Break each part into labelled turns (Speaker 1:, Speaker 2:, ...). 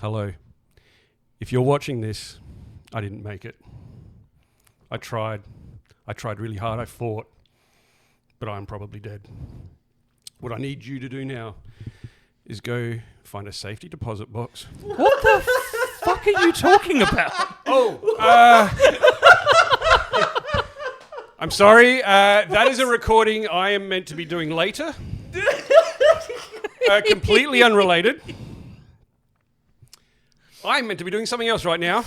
Speaker 1: Hello. If you're watching this, I didn't make it. I tried. I tried really hard. I fought. But I'm probably dead. What I need you to do now is go find a safety deposit box.
Speaker 2: What the fuck are you talking about?
Speaker 1: I'm sorry. That is a recording I am meant to be doing later. Completely unrelated. I'm meant to be doing something else right now.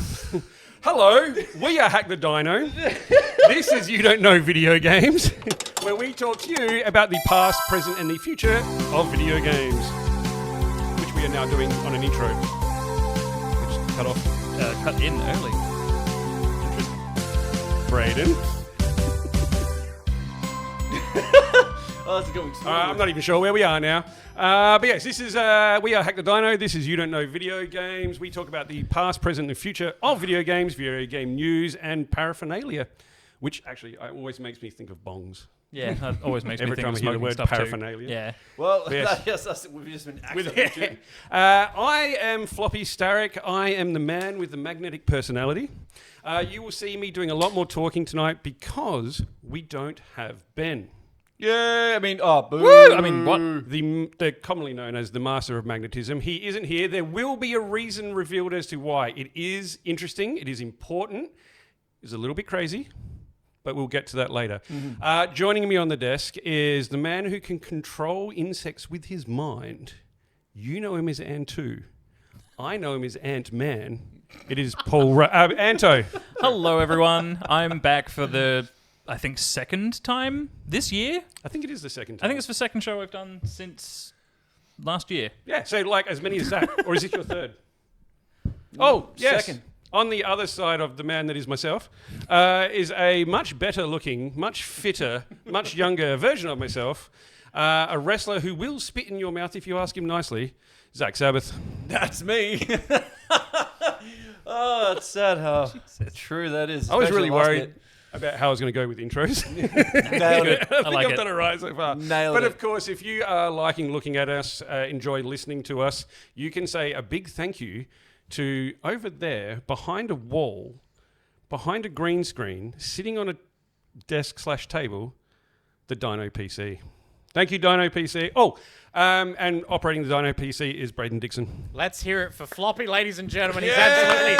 Speaker 1: Hello, we are Hack the Dino. This is You Don't Know Video Games, where we talk to you about the past, present, and the future of video games, which we are now doing on an intro. Which
Speaker 2: Cut in early.
Speaker 1: Interesting. Brayden.
Speaker 3: Oh, it's going smoothly.
Speaker 1: I'm not even sure where we are now. But yes, this is, we are Hack the Dino. This is You Don't Know Video Games. We talk about the past, present, and future of video games, video game news, and paraphernalia, which actually always makes me think of bongs.
Speaker 2: Yeah, that always makes me
Speaker 1: Every
Speaker 2: think
Speaker 1: time
Speaker 2: of
Speaker 1: I hear the
Speaker 2: smoking
Speaker 1: word
Speaker 2: stuff
Speaker 1: paraphernalia.
Speaker 2: too. Yeah.
Speaker 3: Well,
Speaker 1: Yes.
Speaker 3: we've just been
Speaker 1: With
Speaker 3: accidentally.
Speaker 1: I am Floppy Starrick. I am the man with the magnetic personality. You will see me doing a lot more talking tonight because we don't have Ben.
Speaker 3: Yeah, I mean, oh, boo.
Speaker 2: Woo! I mean, what?
Speaker 1: They're commonly known as the Master of Magnetism. He isn't here. There will be a reason revealed as to why. It is interesting. It is important. It's a little bit crazy, but we'll get to that later. Mm-hmm. Joining me on the desk is the man who can control insects with his mind. You know him as Anto. I know him as Ant-Man. It is Paul Anto.
Speaker 2: Hello, everyone. I'm back for the, I think, second time this year.
Speaker 1: I think it is the second time.
Speaker 2: I think it's the second show I've done since last year.
Speaker 1: Yeah, so like as many as that. Or is it your third? Oh, yes.
Speaker 3: Second.
Speaker 1: On the other side of the man that is myself is a much better looking, much fitter, much younger version of myself. A wrestler who will spit in your mouth if you ask him nicely. Zach Sabbath.
Speaker 3: That's me. Oh, that's sad how true that is.
Speaker 1: I was
Speaker 3: especially
Speaker 1: really
Speaker 3: last
Speaker 1: worried
Speaker 3: bit.
Speaker 1: about how I was going to go with intros.
Speaker 3: Nailed it.
Speaker 1: I think
Speaker 2: like
Speaker 1: I've
Speaker 2: it.
Speaker 1: done it right so far.
Speaker 3: Nailed
Speaker 1: but
Speaker 3: it.
Speaker 1: of course, if you are liking looking at us, enjoy listening to us, you can say a big thank you to over there, behind a wall, behind a green screen, sitting on a desk/table, the Dino PC. Thank you, Dino PC. Oh, and operating the Dino PC is Brayden Dixon.
Speaker 4: Let's hear it for Floppy, ladies and gentlemen. He's absolutely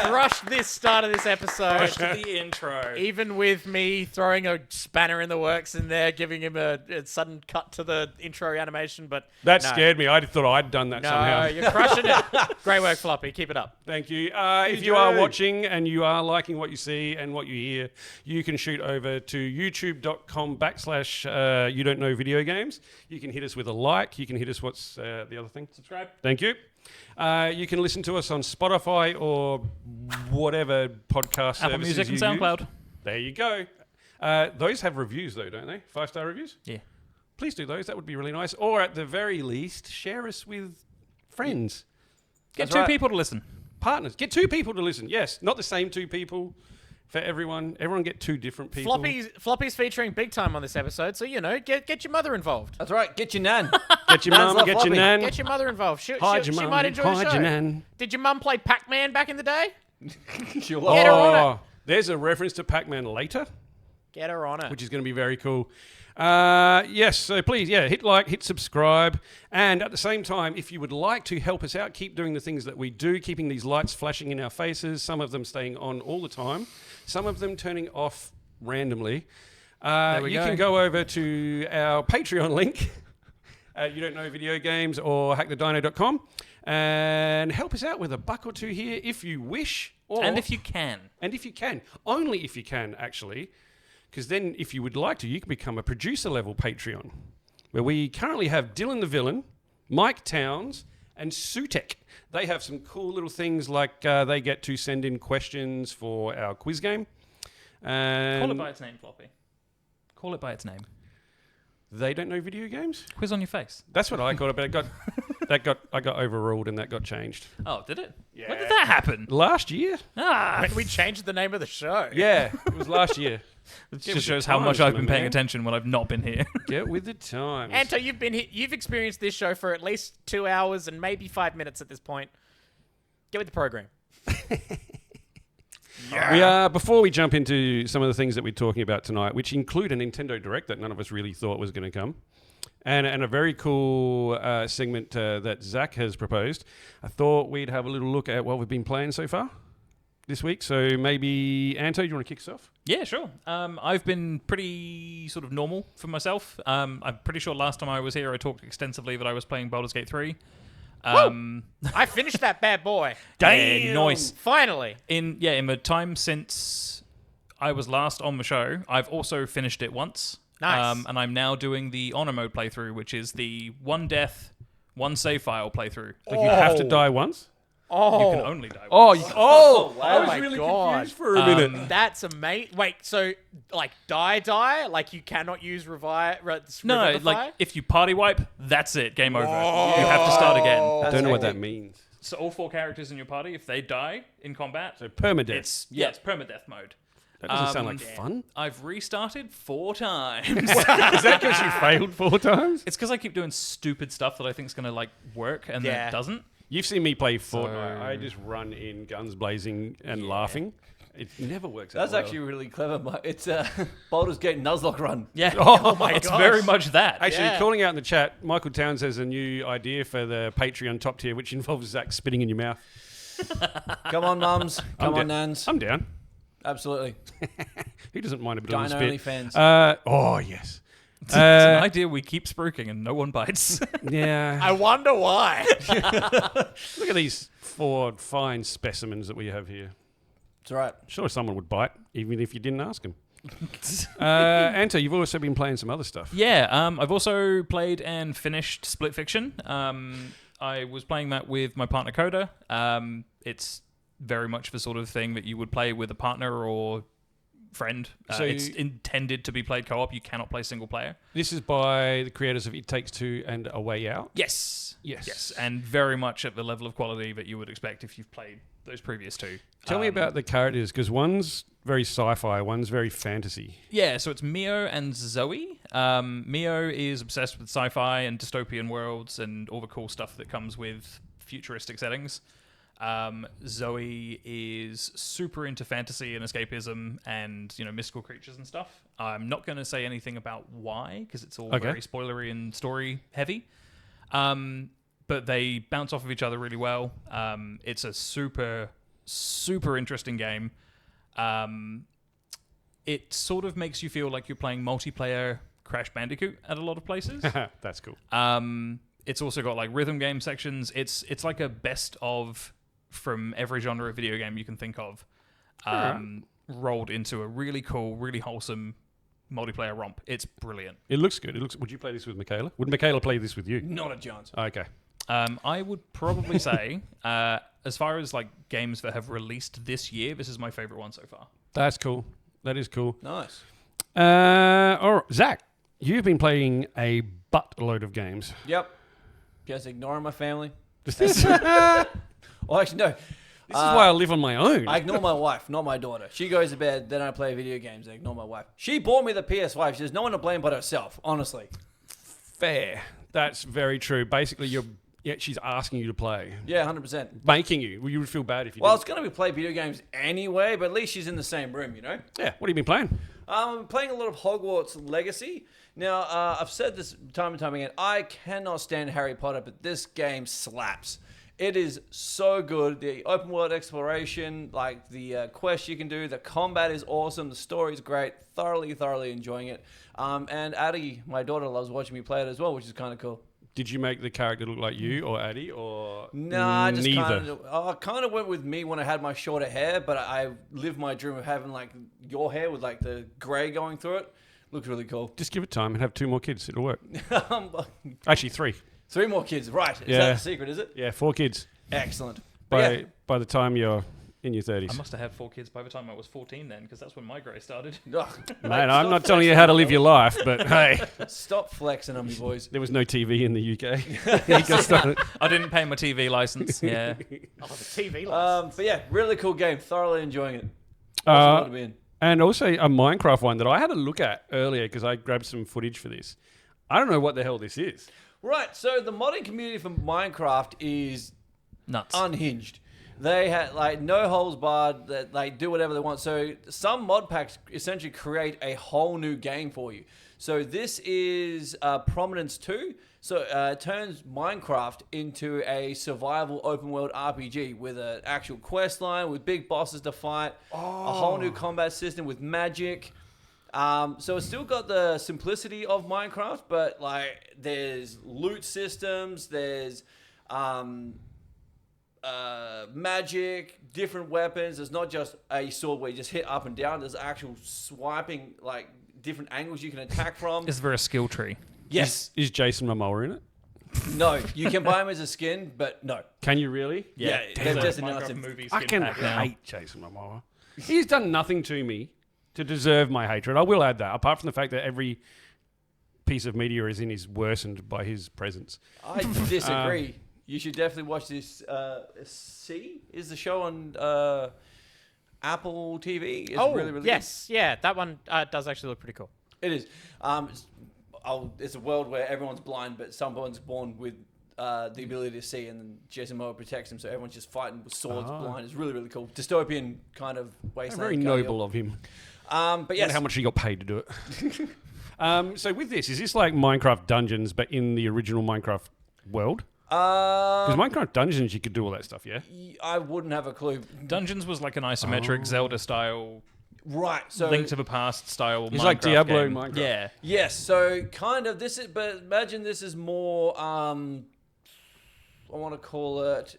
Speaker 4: crushed this start of this episode.
Speaker 2: The intro.
Speaker 4: Even with me throwing a spanner in the works in there, giving him a sudden cut to the intro animation, but
Speaker 1: That
Speaker 4: no.
Speaker 1: scared me. I thought I'd done that
Speaker 4: No,
Speaker 1: somehow.
Speaker 4: you're crushing it. Great work, Floppy. Keep it up.
Speaker 1: Thank you. If you are watching and you are liking what you see and what you hear, you can shoot over to youtube.com/ You Don't Know Video Games. You can hit us with a like. You can hit us, what's the other thing?
Speaker 2: Subscribe.
Speaker 1: Thank you. You can listen to us on Spotify or whatever podcast
Speaker 2: Apple
Speaker 1: services
Speaker 2: Music and
Speaker 1: you
Speaker 2: SoundCloud.
Speaker 1: use. There you go. Those have reviews though, don't they? 5-star reviews?
Speaker 2: Yeah.
Speaker 1: Please do those. That would be really nice. Or at the very least, share us with friends.
Speaker 2: Get
Speaker 3: That's
Speaker 2: two
Speaker 3: right.
Speaker 2: people to listen.
Speaker 1: Partners. Get two people to listen. Yes, not the same two people for everyone. Everyone get two different people.
Speaker 4: Floppy's featuring big time on this episode, so get your mother involved.
Speaker 3: That's right. Get your nan.
Speaker 1: Get your
Speaker 3: Nan's
Speaker 1: mum,
Speaker 3: love
Speaker 1: get your
Speaker 3: Floppy.
Speaker 1: nan.
Speaker 4: Get your mother involved. She
Speaker 1: Hide your mum.
Speaker 4: might enjoy the
Speaker 1: Hide
Speaker 4: show.
Speaker 1: your nan.
Speaker 4: Did your mum play Pac-Man back in the day?
Speaker 3: She'll
Speaker 4: Get her on
Speaker 1: Oh, there's a reference to Pac-Man later,
Speaker 4: Get her on it.
Speaker 1: which is going to be very cool. Yes, so please, hit like, hit subscribe. And at the same time, if you would like to help us out, keep doing the things that we do, keeping these lights flashing in our faces, some of them staying on all the time, some of them turning off randomly. You can go over to our Patreon link, You Don't Know Video Games or hackthedino.com, and help us out with $1 or $2 here if you wish.
Speaker 2: And if you can.
Speaker 1: And if you can. Only if you can, actually. Because then, if you would like to, you can become a producer-level Patreon, where we currently have Dylan the Villain, Mike Towns, and Sutek. They have some cool little things like they get to send in questions for our quiz game.
Speaker 2: Call it by its name, Floppy. Call it by its name.
Speaker 1: They don't know video games?
Speaker 2: Quiz on your face.
Speaker 1: That's what I called it, but I got overruled and that got changed.
Speaker 2: Oh, did it?
Speaker 1: Yeah.
Speaker 2: When did that happen?
Speaker 1: Last year?
Speaker 4: When we changed the name of the show.
Speaker 1: Yeah, it was last year.
Speaker 2: It
Speaker 1: Get with
Speaker 2: just
Speaker 1: the
Speaker 2: shows how much
Speaker 1: times,
Speaker 2: I've been
Speaker 1: my
Speaker 2: paying
Speaker 1: man.
Speaker 2: attention when I've not been here.
Speaker 1: Get with the times.
Speaker 4: Anto, you've experienced this show for at least 2 hours and maybe 5 minutes at this point. Get with the program.
Speaker 1: Before we jump into some of the things that we're talking about tonight, which include a Nintendo Direct that none of us really thought was going to come, and a very cool segment that Zach has proposed, I thought we'd have a little look at what we've been playing so far this week. So maybe, Anto, do you want to kick us off?
Speaker 2: Yeah, sure. I've been pretty sort of normal for myself. I'm pretty sure last time I was here I talked extensively that I was playing Baldur's Gate 3.
Speaker 4: I finished that bad boy.
Speaker 2: Yeah, nice.
Speaker 4: Finally.
Speaker 2: In the time since I was last on the show, I've also finished it once.
Speaker 4: Nice.
Speaker 2: And I'm now doing the honor mode playthrough, which is the one death, one save file playthrough.
Speaker 1: Like you have to die once?
Speaker 2: You can only die once.
Speaker 1: I was
Speaker 4: my
Speaker 1: really
Speaker 4: God.
Speaker 1: confused for a minute.
Speaker 4: That's amazing. Wait, so like die? Like you cannot use
Speaker 2: No,
Speaker 4: revivify?
Speaker 2: like if you party wipe, that's it. Game over. You have to start again.
Speaker 1: I don't know what that means.
Speaker 2: So all 4 characters in your party, if they die in combat,
Speaker 1: So permadeath.
Speaker 2: it's permadeath mode.
Speaker 1: That doesn't sound like fun.
Speaker 2: I've restarted 4 times.
Speaker 1: Is that because you failed 4 times?
Speaker 2: It's because I keep doing stupid stuff that I think is going to like work and then it doesn't.
Speaker 1: You've seen me play Fortnite. I just run in, guns blazing and laughing. It never works out
Speaker 3: That's
Speaker 1: well.
Speaker 3: actually really clever. It's Baldur's Gate Nuzlocke run.
Speaker 2: Yeah.
Speaker 4: Oh my
Speaker 2: It's
Speaker 4: gosh.
Speaker 2: very much that.
Speaker 1: Actually,
Speaker 4: Yeah.
Speaker 1: calling out in the chat, Michael Towns has a new idea for the Patreon top tier, which involves Zach spitting in your mouth.
Speaker 3: Come on, mums. Come on, nans.
Speaker 1: I'm down.
Speaker 3: Absolutely.
Speaker 1: Who doesn't mind a bit of a
Speaker 3: Gyno
Speaker 1: spit?
Speaker 3: only fans.
Speaker 1: Yes.
Speaker 2: It's an idea we keep spruiking and no one bites.
Speaker 1: Yeah.
Speaker 4: I wonder why.
Speaker 1: Look at these 4 fine specimens that we have here.
Speaker 3: It's all right.
Speaker 1: Sure, someone would bite, even if you didn't ask them. Anto, you've also been playing some other stuff.
Speaker 2: Yeah, I've also played and finished Split Fiction. I was playing that with my partner Coda. It's very much the sort of thing that you would play with a partner or friend.
Speaker 1: So
Speaker 2: it's intended to be played co-op. You cannot play single player.
Speaker 1: This is by the creators of It Takes Two and A Way Out.
Speaker 2: Yes.
Speaker 1: Yes.
Speaker 2: And very much at the level of quality that you would expect if you've played those previous 2.
Speaker 1: Tell me about the characters, because one's very sci-fi, one's very fantasy.
Speaker 2: Yeah, so it's Mio and Zoe. Mio is obsessed with sci-fi and dystopian worlds and all the cool stuff that comes with futuristic settings. Zoe is super into fantasy and escapism and, mystical creatures and stuff. I'm not going to say anything about why, because it's all very spoilery and story heavy. But they bounce off of each other really well. It's a super, super interesting game. It sort of makes you feel like you're playing multiplayer Crash Bandicoot at a lot of places.
Speaker 1: That's cool.
Speaker 2: It's also got like rhythm game sections. It's like a best of from every genre of video game you can think of, rolled into a really cool, really wholesome multiplayer romp. It's brilliant.
Speaker 1: It looks good. Would you play this with Michaela? Would Michaela play this with you?
Speaker 3: Not a chance.
Speaker 1: Okay.
Speaker 2: I would probably say, as far as like games that have released this year, this is my favorite one so far.
Speaker 1: That's cool. That is cool.
Speaker 3: Nice.
Speaker 1: All right, Zach, you've been playing a buttload of games.
Speaker 3: Yep. Just ignoring my family.
Speaker 1: This
Speaker 3: Well, actually, no.
Speaker 1: is why I live on my own.
Speaker 3: I ignore my wife, not my daughter. She goes to bed, then I play video games. I ignore my wife. She bought me the PS5. She has no one to blame but herself, honestly.
Speaker 1: Fair. That's very true. Basically, she's asking you to play.
Speaker 3: Yeah, 100%.
Speaker 1: Making you. Well, you would feel bad if you
Speaker 3: Well,
Speaker 1: didn't.
Speaker 3: it's going to be play video games anyway, but at least she's in the same room,
Speaker 1: Yeah. What have you been playing?
Speaker 3: I'm playing a lot of Hogwarts Legacy. Now, I've said this time and time again. I cannot stand Harry Potter, but this game slaps. It is so good. The open world exploration, like the quests you can do, the combat is awesome. The story is great. Thoroughly enjoying it. And Addie, my daughter, loves watching me play it as well, which is kind of cool.
Speaker 1: Did you make the character look like you or Addie or
Speaker 3: Nah, I just
Speaker 1: neither?
Speaker 3: kind of went with me when I had my shorter hair, but I lived my dream of having like your hair with like the grey going through it. Looks really cool.
Speaker 1: Just give it time and have 2 more kids. It'll work. Actually, 3.
Speaker 3: 3 more kids, right? Is
Speaker 1: Yeah.
Speaker 3: that the secret? Is it?
Speaker 1: Yeah, 4 kids.
Speaker 3: Excellent.
Speaker 1: By the time you're in your 30s.
Speaker 2: I must have had 4 kids by the time I was 14 then, because that's when my grey started.
Speaker 1: Man, I'm not telling you how to live your life, but hey,
Speaker 3: Stop flexing on me, boys.
Speaker 1: there was no TV in the UK. You got started.
Speaker 2: I didn't pay my TV license. Yeah.
Speaker 4: Oh, the TV license.
Speaker 3: But yeah, really cool game. Thoroughly enjoying it. Awesome to be in.
Speaker 1: And also a Minecraft one that I had a look at earlier because I grabbed some footage for this. I don't know what the hell this is.
Speaker 3: Right, so the modding community for Minecraft is
Speaker 2: Nuts.
Speaker 3: unhinged. They had like no holes barred. That like do whatever they want. So some mod packs essentially create a whole new game for you. So this is Prominence 2. So it turns Minecraft into a survival open world RPG with an actual quest line, with big bosses to fight, a whole new combat system with magic. So it's still got the simplicity of Minecraft, but like there's loot systems, there's magic, different weapons. There's not just a sword where you just hit up and down. There's actual swiping, like different angles you can attack from.
Speaker 2: Is there a skill tree?
Speaker 3: Yes.
Speaker 1: Is Jason Momoa in it?
Speaker 3: No, you can buy him as a skin, but no.
Speaker 1: Can you really?
Speaker 3: Yeah,
Speaker 2: There's
Speaker 3: they've
Speaker 2: a
Speaker 3: just announced
Speaker 2: Minecraft
Speaker 3: it.
Speaker 2: movie
Speaker 1: I
Speaker 2: skin
Speaker 1: can
Speaker 2: pack now.
Speaker 1: hate Jason Momoa. He's done nothing to me to deserve my hatred. I will add that, apart from the fact that every piece of media is in is worsened by his presence.
Speaker 3: I disagree. You should definitely watch this. C is the show on Apple TV. It's really, really
Speaker 4: yes. Yeah, that one does actually look pretty cool.
Speaker 3: good. It is. It's a world where everyone's blind, but someone's born with the ability to see, and then Jason Momoa protects them, so everyone's just fighting with swords blind. It's really, really cool. Dystopian kind of wasteland.
Speaker 1: Very noble of him.
Speaker 3: But
Speaker 1: I
Speaker 3: yes.
Speaker 1: wonder how much he got paid to do it. So with this, is this like Minecraft Dungeons, but in the original Minecraft world? Because Minecraft Dungeons, you could do all that stuff, yeah?
Speaker 3: I wouldn't have a clue.
Speaker 2: Dungeons was like an isometric Zelda style,
Speaker 3: Right. So
Speaker 2: Link to the Past style.
Speaker 1: It's
Speaker 2: Minecraft
Speaker 1: like Diablo
Speaker 2: game.
Speaker 1: Minecraft.
Speaker 2: Yeah.
Speaker 3: yes. So kind of this is, but imagine this is more. I want to call it.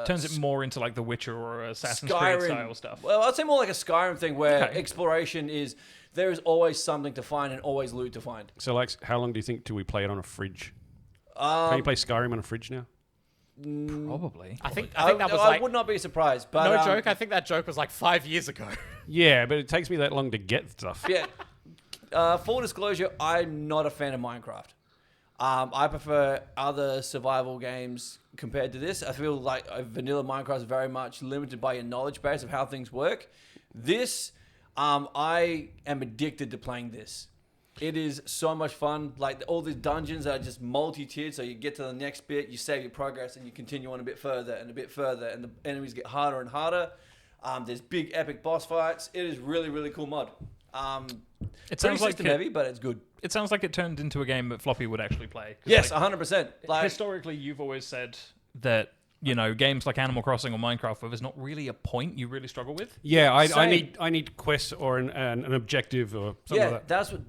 Speaker 2: Turns it more into like The Witcher or Assassin's Creed
Speaker 3: Skyrim
Speaker 2: style stuff.
Speaker 3: Well, I'd say more like a Skyrim thing where
Speaker 2: Okay.
Speaker 3: exploration is there is always something to find and always loot to find.
Speaker 1: So like, how long do you think till we play it on a fridge? Can you play Skyrim on a fridge now?
Speaker 2: Probably.
Speaker 4: I think that was
Speaker 3: I
Speaker 4: like
Speaker 3: would not be surprised. But
Speaker 4: no joke. I think that joke was like 5 years ago.
Speaker 1: Yeah, but it takes me that long to get stuff.
Speaker 3: Yeah. Full disclosure, I'm not a fan of Minecraft. I prefer other survival games compared to this. I feel like vanilla Minecraft is very much limited by your knowledge base of how things work. This, I am addicted to playing this. It is so much fun. Like all these dungeons are just multi-tiered, so you get to the next bit, you save your progress, and you continue on a bit further and a bit further, and the enemies get harder and harder. There's big epic boss fights. It is really, really cool mod.
Speaker 2: It
Speaker 3: Pretty
Speaker 2: sounds like
Speaker 3: system heavy, but it's good.
Speaker 2: it sounds like it turned into a game that Floppy would actually play. 'Cause,
Speaker 3: Yes,
Speaker 2: like,
Speaker 3: 100%. Like
Speaker 2: historically, you've always said that games like Animal Crossing or Minecraft, where there's not really a point, you really struggle with.
Speaker 1: Yeah, I
Speaker 3: Same.
Speaker 1: need quests or an objective or something like that.
Speaker 3: that's what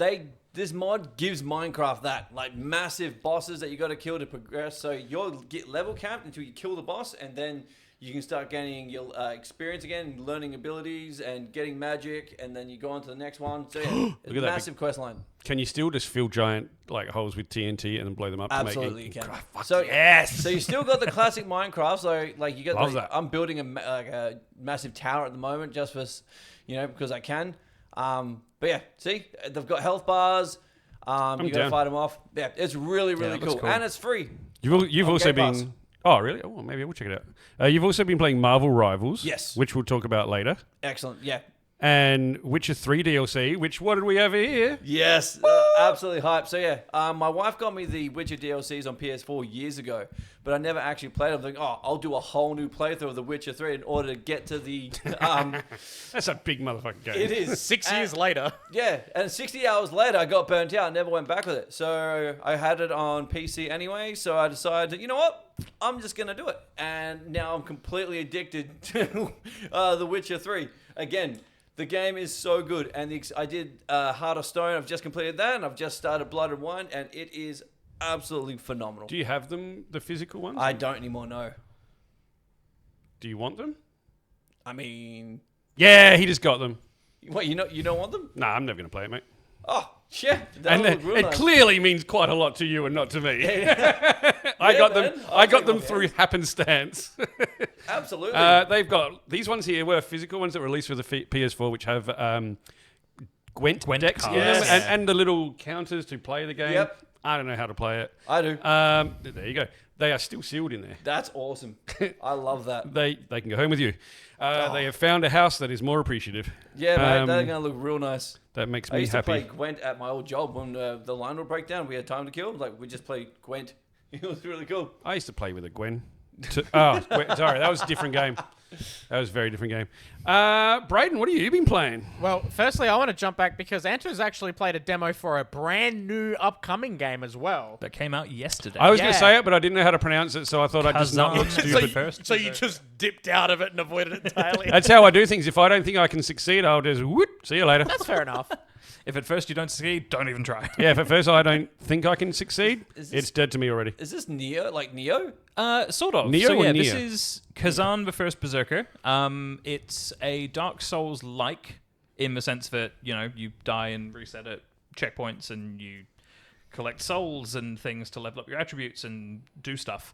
Speaker 3: this mod gives Minecraft that, like massive bosses that you got to kill to progress. So you'll get level capped until you kill the boss, and then you can start gaining your experience again, learning abilities, and getting magic, and then you go on to the next one. So yeah, it's
Speaker 1: Look
Speaker 3: a
Speaker 1: at that
Speaker 3: massive quest line.
Speaker 1: Can you still just fill giant like holes with TNT and then blow them up?
Speaker 3: Absolutely,
Speaker 1: to
Speaker 3: you
Speaker 1: make
Speaker 3: can.
Speaker 1: Fuck
Speaker 3: So
Speaker 1: yes.
Speaker 3: So you still got the classic Minecraft. So like you got.
Speaker 1: Love that.
Speaker 3: I'm building a massive tower at the moment just for, because I can. But yeah, see, they've got health bars. You got to
Speaker 1: down.
Speaker 3: fight them off. Yeah, it's really, really
Speaker 2: that looks
Speaker 3: cool.
Speaker 2: cool.
Speaker 3: And it's free.
Speaker 1: You've
Speaker 3: on
Speaker 1: also
Speaker 3: Game Pass.
Speaker 1: been. Oh really? Oh, maybe I will check it out. You've also been playing Marvel Rivals.
Speaker 3: Yes.
Speaker 1: Which we'll talk about later.
Speaker 3: Excellent. Yeah.
Speaker 1: And Witcher 3 DLC. Which what did we have here?
Speaker 3: Yes, absolutely hyped. So yeah, my wife got me the Witcher DLCs on PS4 years ago, but I never actually played them. I'm thinking, I'll do a whole new playthrough of the Witcher 3 in order to get to the.
Speaker 1: That's a big motherfucking game.
Speaker 3: It is
Speaker 4: 6 years later.
Speaker 3: Yeah, and 60 hours later, I got burnt out. Never went back with it. So I had it on PC anyway. So I decided, you know what? I'm just gonna do it. And now I'm completely addicted to the Witcher 3 again. The game is so good, and I did Heart of Stone. I've just completed that, and I've just started Blood and Wine, and it is absolutely phenomenal.
Speaker 1: Do you have them, the physical ones?
Speaker 3: I don't anymore know.
Speaker 1: Do you want them?
Speaker 3: I mean,
Speaker 1: Yeah, he just got them.
Speaker 3: what you don't want them?
Speaker 1: Nah, I'm never going to play it, mate.
Speaker 3: Oh, yeah, that
Speaker 1: And
Speaker 3: look real
Speaker 1: it
Speaker 3: nice.
Speaker 1: clearly means quite a lot to you and not to me. I
Speaker 3: Yeah,
Speaker 1: got
Speaker 3: man.
Speaker 1: them.
Speaker 3: I'll
Speaker 1: I got
Speaker 3: take
Speaker 1: them
Speaker 3: my
Speaker 1: through
Speaker 3: hands.
Speaker 1: happenstance.
Speaker 3: Absolutely.
Speaker 1: They've got these ones here were physical ones that were released for the PS4, which have Gwent decks in them
Speaker 3: cards.
Speaker 1: and the little counters to play the game.
Speaker 3: Yep.
Speaker 1: I don't know how to play it.
Speaker 3: I do.
Speaker 1: There you go. They are still sealed in there.
Speaker 3: That's awesome. I love that.
Speaker 1: They can go home with you. They have found a house that is more appreciative.
Speaker 3: Yeah, mate,
Speaker 1: Um,
Speaker 3: they're going to look real nice.
Speaker 1: That makes
Speaker 3: I
Speaker 1: me
Speaker 3: used
Speaker 1: happy.
Speaker 3: to play Gwent at my old job when the line would break down. We had time to kill. Like, we just played Gwent. It was really cool.
Speaker 1: I used to play with a Gwen. Sorry, that was a different game. That was a very different game. Brayden, what have you been playing?
Speaker 4: Well, firstly, I want to jump back because Anto's actually played a demo for a brand new upcoming game as well.
Speaker 2: That came out yesterday.
Speaker 1: I was going
Speaker 4: Yeah.
Speaker 1: to say it, but I didn't know how to pronounce it, so I thought I'd just not look
Speaker 2: Kazan.
Speaker 1: stupid.
Speaker 4: So you just dipped out of it and avoided it entirely.
Speaker 1: That's how I do things. If I don't think I can succeed, I'll just whoop, see you later.
Speaker 4: That's fair enough.
Speaker 2: If at first you don't succeed, don't even try.
Speaker 1: Yeah, if at first I don't think I can succeed,
Speaker 3: Is this-
Speaker 1: it's dead to me already.
Speaker 3: Is this Neo? Like Neo?
Speaker 2: Sort of.
Speaker 1: Neo
Speaker 2: so
Speaker 1: or
Speaker 2: yeah, this
Speaker 1: Nier?
Speaker 2: is Kazan the First Berserker. It's a Dark Souls-like in the sense that, you die and reset at checkpoints and you collect souls and things to level up your attributes and do stuff.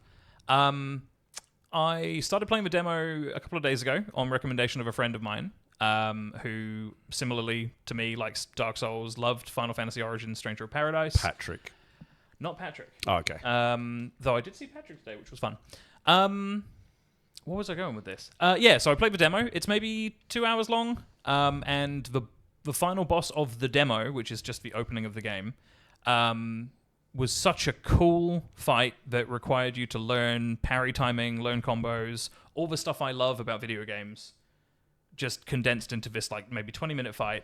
Speaker 2: I started playing the demo a couple of days ago on recommendation of a friend of mine who, similarly to me, likes Dark Souls, loved Final Fantasy Origins Stranger of Paradise.
Speaker 1: Patrick.
Speaker 2: Not Patrick.
Speaker 1: Oh, okay.
Speaker 2: Though I did see Patrick today, which was fun. Where was I going with this? So I played the demo. It's maybe 2 hours long. And the final boss of the demo, which is just the opening of the game, was such a cool fight that required you to learn parry timing, learn combos, all the stuff I love about video games, just condensed into this maybe 20-minute fight.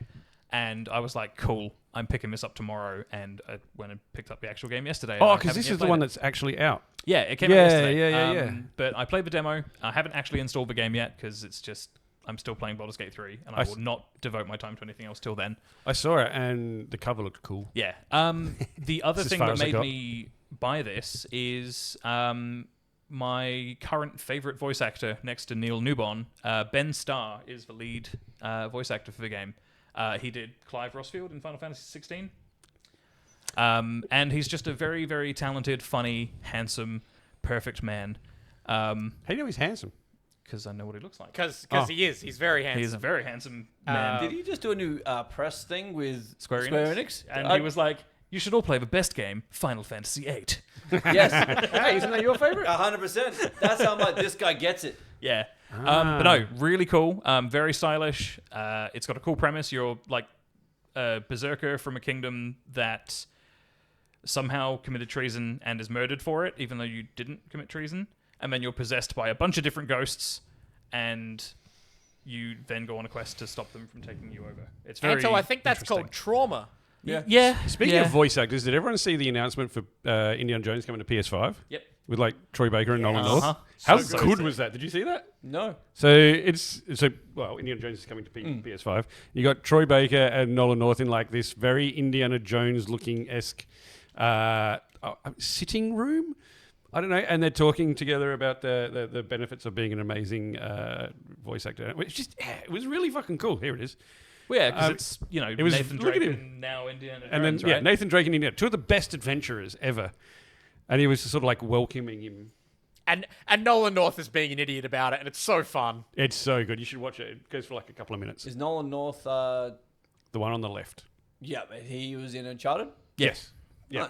Speaker 2: And I was like, cool, I'm picking this up tomorrow. And I went and picked up the actual game yesterday.
Speaker 1: Oh, because this is the one that's actually out.
Speaker 2: Yeah, it came out
Speaker 1: Yeah,
Speaker 2: yesterday.
Speaker 1: yeah.
Speaker 2: But I played the demo. I haven't actually installed the game yet because I'm still playing Baldur's Gate 3, and I will not devote my time to anything else till then.
Speaker 1: I saw it, and the cover looked cool.
Speaker 2: Yeah. The other
Speaker 1: As
Speaker 2: thing
Speaker 1: far
Speaker 2: that
Speaker 1: as I
Speaker 2: made
Speaker 1: got.
Speaker 2: me buy this is my current favorite voice actor next to Neil Newbon. Ben Starr is the lead voice actor for the game. He did Clive Rossfield in Final Fantasy 16. And he's just a very, very talented, funny, handsome, perfect man.
Speaker 1: How do you know he's handsome?
Speaker 2: Because I know what he looks like.
Speaker 4: Because
Speaker 1: Oh.
Speaker 4: he is. He's very handsome.
Speaker 2: He's a very handsome man.
Speaker 3: Did he just do a new press thing with
Speaker 2: Square
Speaker 3: Enix?
Speaker 2: And he was like, you should all play the best game, Final Fantasy VIII.
Speaker 3: Yes.
Speaker 1: Hey, isn't that your favorite?
Speaker 3: 100%. That's how much this guy gets it.
Speaker 2: Yeah. But no, really cool. Very stylish. It's got a cool premise. You're like a berserker from a kingdom that somehow committed treason and is murdered for it, even though you didn't commit treason. And then you're possessed by a bunch of different ghosts, and you then go on a quest to stop them from taking you over. It's very
Speaker 4: Anto, I think that's called
Speaker 2: interesting.
Speaker 4: trauma.
Speaker 2: Yeah.
Speaker 1: Speaking of voice actors, did everyone see the announcement for Indiana Jones coming to PS5?
Speaker 2: Yep.
Speaker 1: With Troy Baker and Nolan North?
Speaker 2: Uh-huh.
Speaker 1: How
Speaker 2: So
Speaker 1: good
Speaker 2: good.
Speaker 1: was that? Did you see that?
Speaker 3: No.
Speaker 1: So Indiana Jones is coming to PS5. You got Troy Baker and Nolan North in this very Indiana Jones looking esque sitting room. I don't know, and they're talking together about the benefits of being an amazing voice actor. It was really fucking cool. Here it is.
Speaker 2: Well, yeah, because it's,
Speaker 1: it was-
Speaker 2: Nathan
Speaker 1: look at
Speaker 2: Drake
Speaker 1: him.
Speaker 2: and now Indiana Jones,
Speaker 1: And then
Speaker 2: right?
Speaker 1: Nathan Drake and Indiana, two of the best adventurers ever. And he was sort of welcoming him.
Speaker 4: And Nolan North is being an idiot about it, and it's so fun.
Speaker 1: It's so good. You should watch it. It goes for a couple of minutes.
Speaker 3: Is Nolan North...
Speaker 1: The one on the left.
Speaker 3: yeah, he was in Uncharted?
Speaker 1: Yes. Yeah.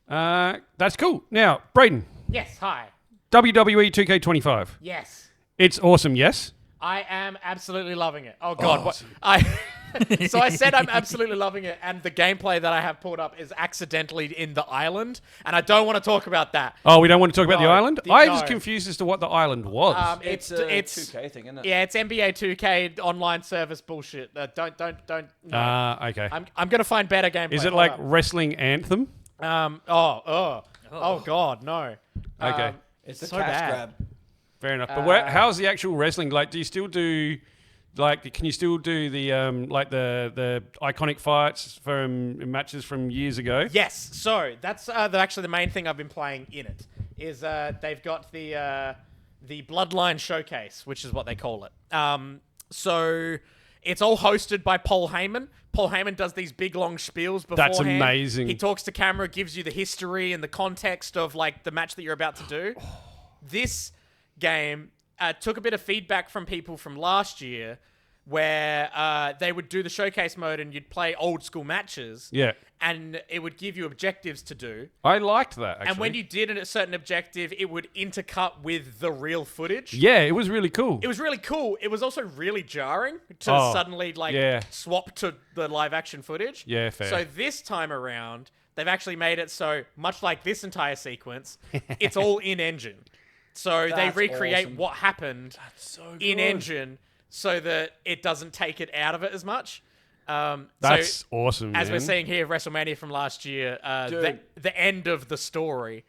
Speaker 3: Nice.
Speaker 1: That's cool. Now, Brayden,
Speaker 4: Yes, hi.
Speaker 1: WWE 2K25.
Speaker 4: Yes.
Speaker 1: It's awesome, yes?
Speaker 4: I am absolutely loving it. Oh God,
Speaker 1: Awesome.
Speaker 4: So I said I'm absolutely loving it, and the gameplay that I have pulled up is accidentally in the island, and I don't want to talk about that.
Speaker 1: Oh, we don't want to talk about the
Speaker 4: No,
Speaker 1: island?
Speaker 4: the-
Speaker 1: I
Speaker 4: no.
Speaker 1: was confused as to what the island was.
Speaker 3: It's a 2K thing, isn't it?
Speaker 4: Yeah, it's NBA 2K online service bullshit. Don't. No.
Speaker 1: Okay.
Speaker 4: I'm gonna find better gameplay.
Speaker 1: Is it
Speaker 4: Hold
Speaker 1: like
Speaker 4: up.
Speaker 1: Wrestling Anthem?
Speaker 4: Oh God, no.
Speaker 1: Okay.
Speaker 3: It's the
Speaker 4: So
Speaker 3: cash
Speaker 4: bad.
Speaker 3: grab.
Speaker 1: Fair enough. But how's the actual wrestling? Do you still do... can you still do the the iconic fights from matches from years ago?
Speaker 4: Yes. So that's actually the main thing I've been playing in it. Is they've got the Bloodline Showcase, which is what they call it. So it's all hosted by Paul Heyman. Paul Heyman does these big long spiels beforehand.
Speaker 1: That's amazing.
Speaker 4: He talks to camera, gives you the history and the context of the match that you're about to do. This game took a bit of feedback from people from last year where they would do the showcase mode and you'd play old school matches.
Speaker 1: Yeah.
Speaker 4: And it would give you objectives to do.
Speaker 1: I liked that, actually.
Speaker 4: And when you did a certain objective, it would intercut with the real footage.
Speaker 1: Yeah, it was really cool.
Speaker 4: It was really cool. It was also really jarring to
Speaker 1: Oh,
Speaker 4: suddenly
Speaker 1: yeah.
Speaker 4: swap to the live action footage.
Speaker 1: Yeah, fair.
Speaker 4: So this time around, they've actually made it so much like this entire sequence, it's all in engine. So they
Speaker 3: That's
Speaker 4: recreate
Speaker 3: awesome.
Speaker 4: what happened
Speaker 3: So
Speaker 4: in
Speaker 3: good.
Speaker 4: engine so that it doesn't take it out of it as much.
Speaker 1: That's
Speaker 4: So,
Speaker 1: awesome,
Speaker 4: as we're
Speaker 1: man.
Speaker 4: seeing here, WrestleMania from last year,
Speaker 3: Dude.
Speaker 4: the end of the story.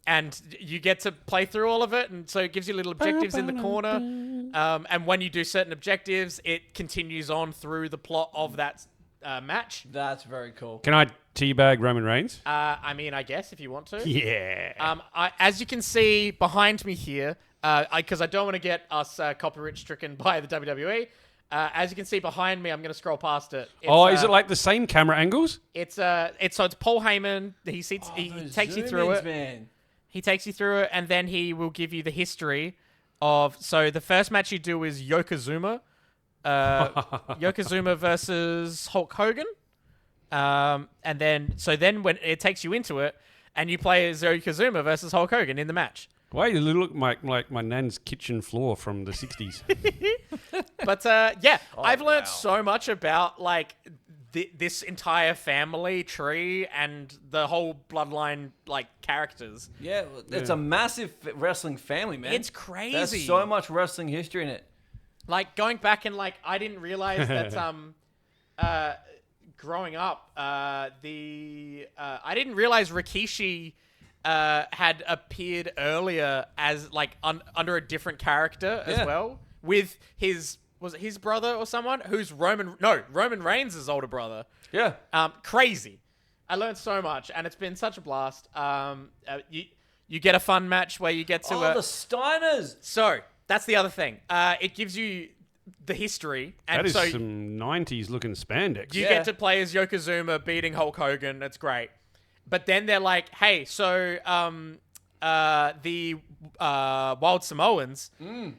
Speaker 4: And you get to play through all of it, and so it gives you little objectives in the corner. And when you do certain objectives, it continues on through the plot of that match.
Speaker 3: That's very cool.
Speaker 1: Can I teabag Roman Reigns?
Speaker 4: I mean, I guess if you want to.
Speaker 1: Yeah.
Speaker 4: As you can see behind me here, because I don't want to get us copyright stricken by the WWE. As you can see behind me, I'm going to scroll past it. It's,
Speaker 1: is it like the same camera angles?
Speaker 4: It's Paul Heyman. He takes you through it.
Speaker 3: Man.
Speaker 4: He takes you through it, and then he will give you the history of. So the first match you do is Yokozuna, Yokozuna versus Hulk Hogan, and then when it takes you into it, and you play as Yokozuna versus Hulk Hogan in the match.
Speaker 1: Why you look like my nan's kitchen floor from the 60s?
Speaker 4: But I've learned so much about like this entire family tree and the whole bloodline like characters.
Speaker 3: Yeah, it's a massive wrestling family, man.
Speaker 4: It's crazy.
Speaker 3: There's so much wrestling history in it.
Speaker 4: Like going back and like I didn't realize that growing up I didn't realize Rikishi had appeared earlier as like under a different character as well with was it his brother or someone who's Roman Reigns' older brother.
Speaker 3: Yeah.
Speaker 4: Crazy. I learned so much and it's been such a blast. You get a fun match where you get to
Speaker 3: the Steiners.
Speaker 4: So that's the other thing. It gives you the history, and
Speaker 1: That is
Speaker 4: so
Speaker 1: some 90s looking spandex.
Speaker 4: you get to play as Yokozuna beating Hulk Hogan. That's great. But then they're like, "Hey, so the Wild Samoans,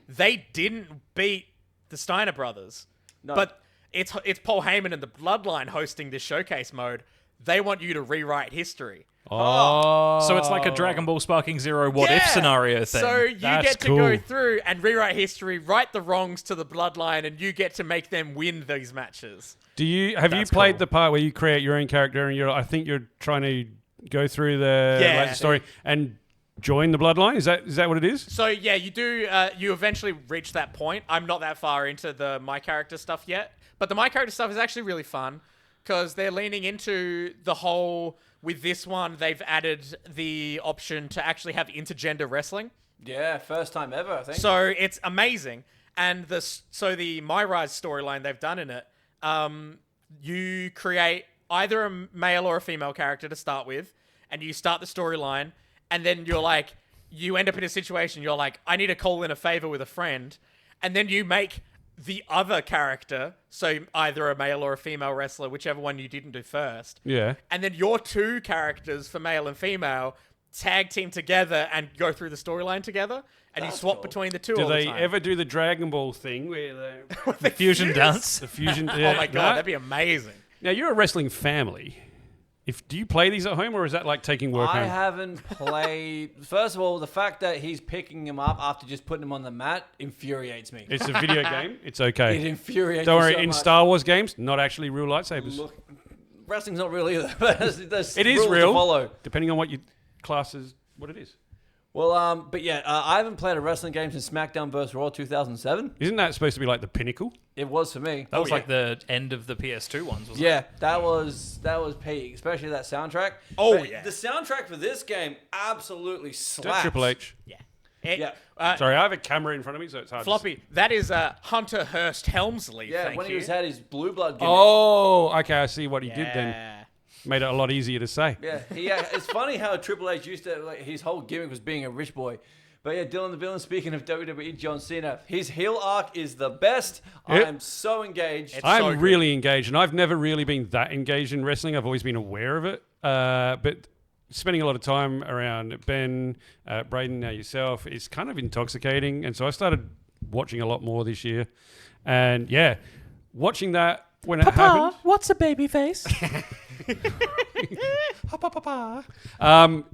Speaker 4: they didn't beat the Steiner brothers, but it's Paul Heyman and the Bloodline hosting this showcase mode. They want you to rewrite history."
Speaker 1: Oh.
Speaker 2: So it's like a Dragon Ball Sparking Zero what if scenario thing.
Speaker 4: So you
Speaker 1: That's
Speaker 4: get to go through and rewrite history, right the wrongs to the Bloodline, and you get to make them win these matches.
Speaker 1: Have you played the part where you create your own character and I think you're trying to go through the story and join the bloodline? Is that what it is?
Speaker 4: So yeah, you do. You eventually reach that point. I'm not that far into the My Character stuff yet, but the My Character stuff is actually really fun because they're leaning into the whole. With this one, they've added the option to actually have intergender wrestling.
Speaker 3: Yeah, first time ever, I think.
Speaker 4: So it's amazing. And the My Rise storyline they've done in it, you create either a male or a female character to start with, and you start the storyline, and then you end up in a situation, you're like, I need to call in a favor with a friend, and then you make the other character, so either a male or a female wrestler, whichever one you didn't do first.
Speaker 1: Yeah.
Speaker 4: And then your two characters for male and female tag team together and go through the storyline together, and you swap between the two all the
Speaker 1: Do
Speaker 4: time.
Speaker 1: they ever do the Dragon Ball thing where
Speaker 2: the fusion dance?
Speaker 1: the fusion?
Speaker 4: Oh my god, that'd be amazing.
Speaker 1: Now you're a wrestling family. Do you play these at home, or is that like taking work
Speaker 3: I
Speaker 1: home?
Speaker 3: haven't played. First of all, the fact that he's picking him up after just putting him on the mat infuriates me.
Speaker 1: It's a video game. It's
Speaker 3: It
Speaker 1: okay.
Speaker 3: infuriates
Speaker 1: Don't
Speaker 3: me
Speaker 1: worry.
Speaker 3: so
Speaker 1: In
Speaker 3: much.
Speaker 1: Star Wars games, not actually real lightsabers.
Speaker 3: Look, wrestling's not real either. There's
Speaker 1: It is
Speaker 3: rules to
Speaker 1: real,
Speaker 3: follow.
Speaker 1: depending on what your class is, what it is.
Speaker 3: Well, but yeah, I haven't played a wrestling game since SmackDown vs. Raw 2007.
Speaker 1: Isn't that supposed to be like the pinnacle?
Speaker 3: It was for me.
Speaker 2: That was like the end of the PS2 ones, wasn't it?
Speaker 3: Yeah, that was peak, especially that soundtrack.
Speaker 4: Oh,
Speaker 3: But
Speaker 4: yeah.
Speaker 3: the soundtrack for this game absolutely
Speaker 1: Is that
Speaker 3: slaps.
Speaker 1: Triple H?
Speaker 4: Yeah.
Speaker 1: Sorry, I have a camera in front of me, so it's hard.
Speaker 4: Floppy, that is Hunter Hearst Helmsley.
Speaker 3: Yeah,
Speaker 4: thank
Speaker 3: when
Speaker 4: you.
Speaker 3: he had his blue blood gimmick.
Speaker 1: Oh, okay. I see what he did then.
Speaker 4: Yeah.
Speaker 1: Made it a lot easier to say.
Speaker 3: Yeah, it's funny how Triple H used to, like, his whole gimmick was being a rich boy. But yeah, Dylan the Villain, speaking of WWE John Cena, his heel arc is the best.
Speaker 1: Yep.
Speaker 3: I am so engaged.
Speaker 1: I'm
Speaker 4: so good.
Speaker 1: really engaged, and I've never really been that engaged in wrestling. I've always been aware of it. But spending a lot of time around Ben, Brayden, now yourself, is kind of intoxicating. And so I started watching a lot more this year. And yeah, watching that when it happened.
Speaker 2: what's a baby face?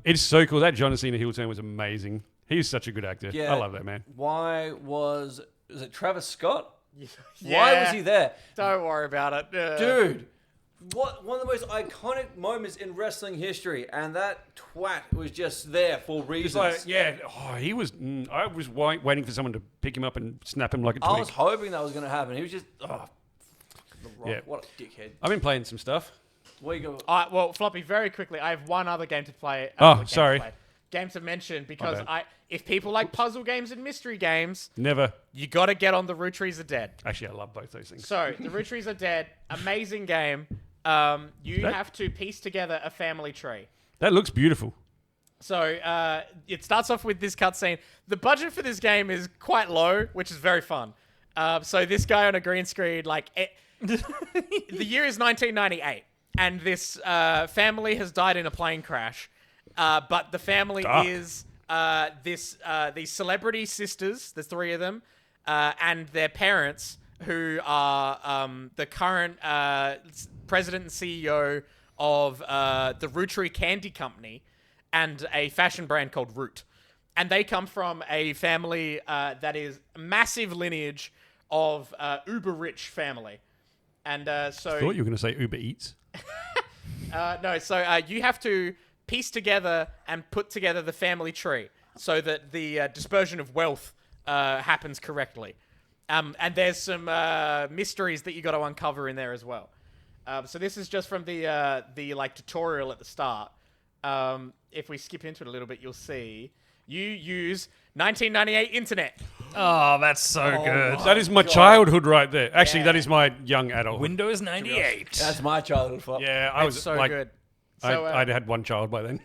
Speaker 1: It's so cool. That John Cena heel turn was amazing. He's such a good actor.
Speaker 3: Yeah.
Speaker 1: I love that man.
Speaker 3: Why was it Travis Scott?
Speaker 4: Yeah.
Speaker 3: Why was he there?
Speaker 4: Don't worry about it.
Speaker 3: Dude, one of the most iconic moments in wrestling history, and that twat was just there for reasons.
Speaker 1: It's like, he was. I was waiting for someone to pick him up and snap him like a twig.
Speaker 3: I was hoping that was going to happen. He was just, The Rock.
Speaker 1: Yeah.
Speaker 3: What a dickhead.
Speaker 1: I've been playing some stuff.
Speaker 3: Where you go?
Speaker 4: Well, Floppy, very quickly, I have one other game to play.
Speaker 1: Sorry.
Speaker 4: Game to mention because
Speaker 1: bad.
Speaker 4: if people like puzzle games and mystery games,
Speaker 1: Never.
Speaker 4: you got to get on the Root Trees Are Dead.
Speaker 1: Actually, I love both those things.
Speaker 4: So, the Root Trees Are Dead, amazing game. You have to piece together a family tree.
Speaker 1: That looks beautiful.
Speaker 4: So, it starts off with this cutscene. The budget for this game is quite low, which is very fun. So, this guy on a green screen, the year is 1998, and this family has died in a plane crash. But the family is these celebrity sisters, there's 3 of them, and their parents, who are the current president and CEO of the Rootery Candy Company and a fashion brand called Root. And they come from a family that is a massive lineage of uber rich family. And so
Speaker 1: I thought you were going to say Uber Eats.
Speaker 4: no, so you have to piece together and put together the family tree so that the dispersion of wealth happens correctly. And there's some mysteries that you got to uncover in there as well. So this is just from the tutorial at the start. If we skip into it a little bit, you'll see you use 1998 internet.
Speaker 2: Oh, that's so good.
Speaker 1: That is my childhood right there. Actually, that is my young adult.
Speaker 2: Windows 98.
Speaker 3: That's my childhood flop.
Speaker 1: Yeah, I was
Speaker 4: It's so
Speaker 1: like,
Speaker 4: good. So,
Speaker 1: I'd had one child by then.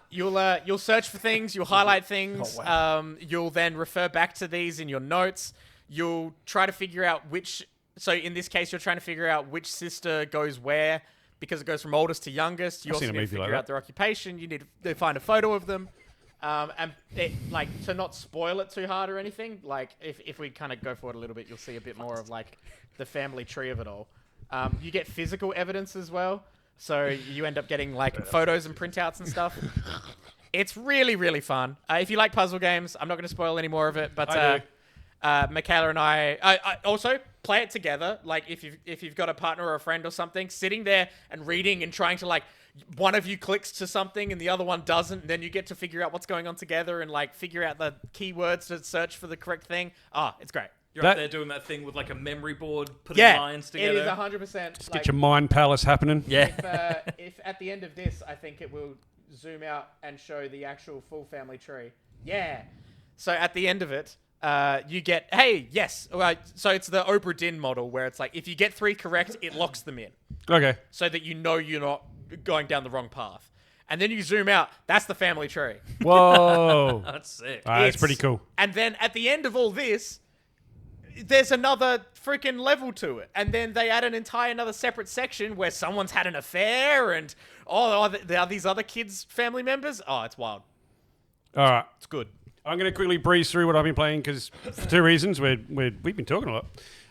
Speaker 4: You'll search for things, you'll highlight things,
Speaker 3: Oh, wow.
Speaker 4: you'll then refer back to these in your notes. You'll try to figure out so in this case, you're trying to figure out which sister goes where, because it goes from oldest to youngest. You
Speaker 1: I've
Speaker 4: also
Speaker 1: seen a
Speaker 4: need to
Speaker 1: movie
Speaker 4: figure
Speaker 1: like
Speaker 4: out their occupation. You need to find a photo of them. And to not spoil it too hard or anything, if we kind of go forward a little bit, you'll see a bit more of the family tree of it all. You get physical evidence as well. So you end up getting photos and printouts and stuff. It's really, really fun. If you like puzzle games, I'm not going to spoil any more of it, but
Speaker 1: I do.
Speaker 4: Michaela and I also play it together. If you've got a partner or a friend or something, sitting there and reading and trying to one of you clicks to something and the other one doesn't, and then you get to figure out what's going on together and figure out the keywords to search for the correct thing. It's great.
Speaker 2: You're up there doing that thing with a memory board, putting lines together.
Speaker 4: It is 100%.
Speaker 1: Get your mind palace happening.
Speaker 2: Yeah.
Speaker 4: If at the end of this, I think it will zoom out and show the actual full family tree. Yeah. So at the end of it, you get, so it's the Oprah Din model where it's if you get 3 correct, it locks them in.
Speaker 1: Okay.
Speaker 4: So that you know you're not going down the wrong path. And then you zoom out, that's the family tree.
Speaker 1: Whoa.
Speaker 2: That's sick.
Speaker 1: That's pretty cool.
Speaker 4: And then at the end of all this, there's another freaking level to it. And then they add another separate section where someone's had an affair and, there are these other kids' family members. Oh, it's wild.
Speaker 1: All right.
Speaker 4: It's good.
Speaker 1: I'm going to quickly breeze through what I've been playing because for 2 reasons. We've been talking a lot.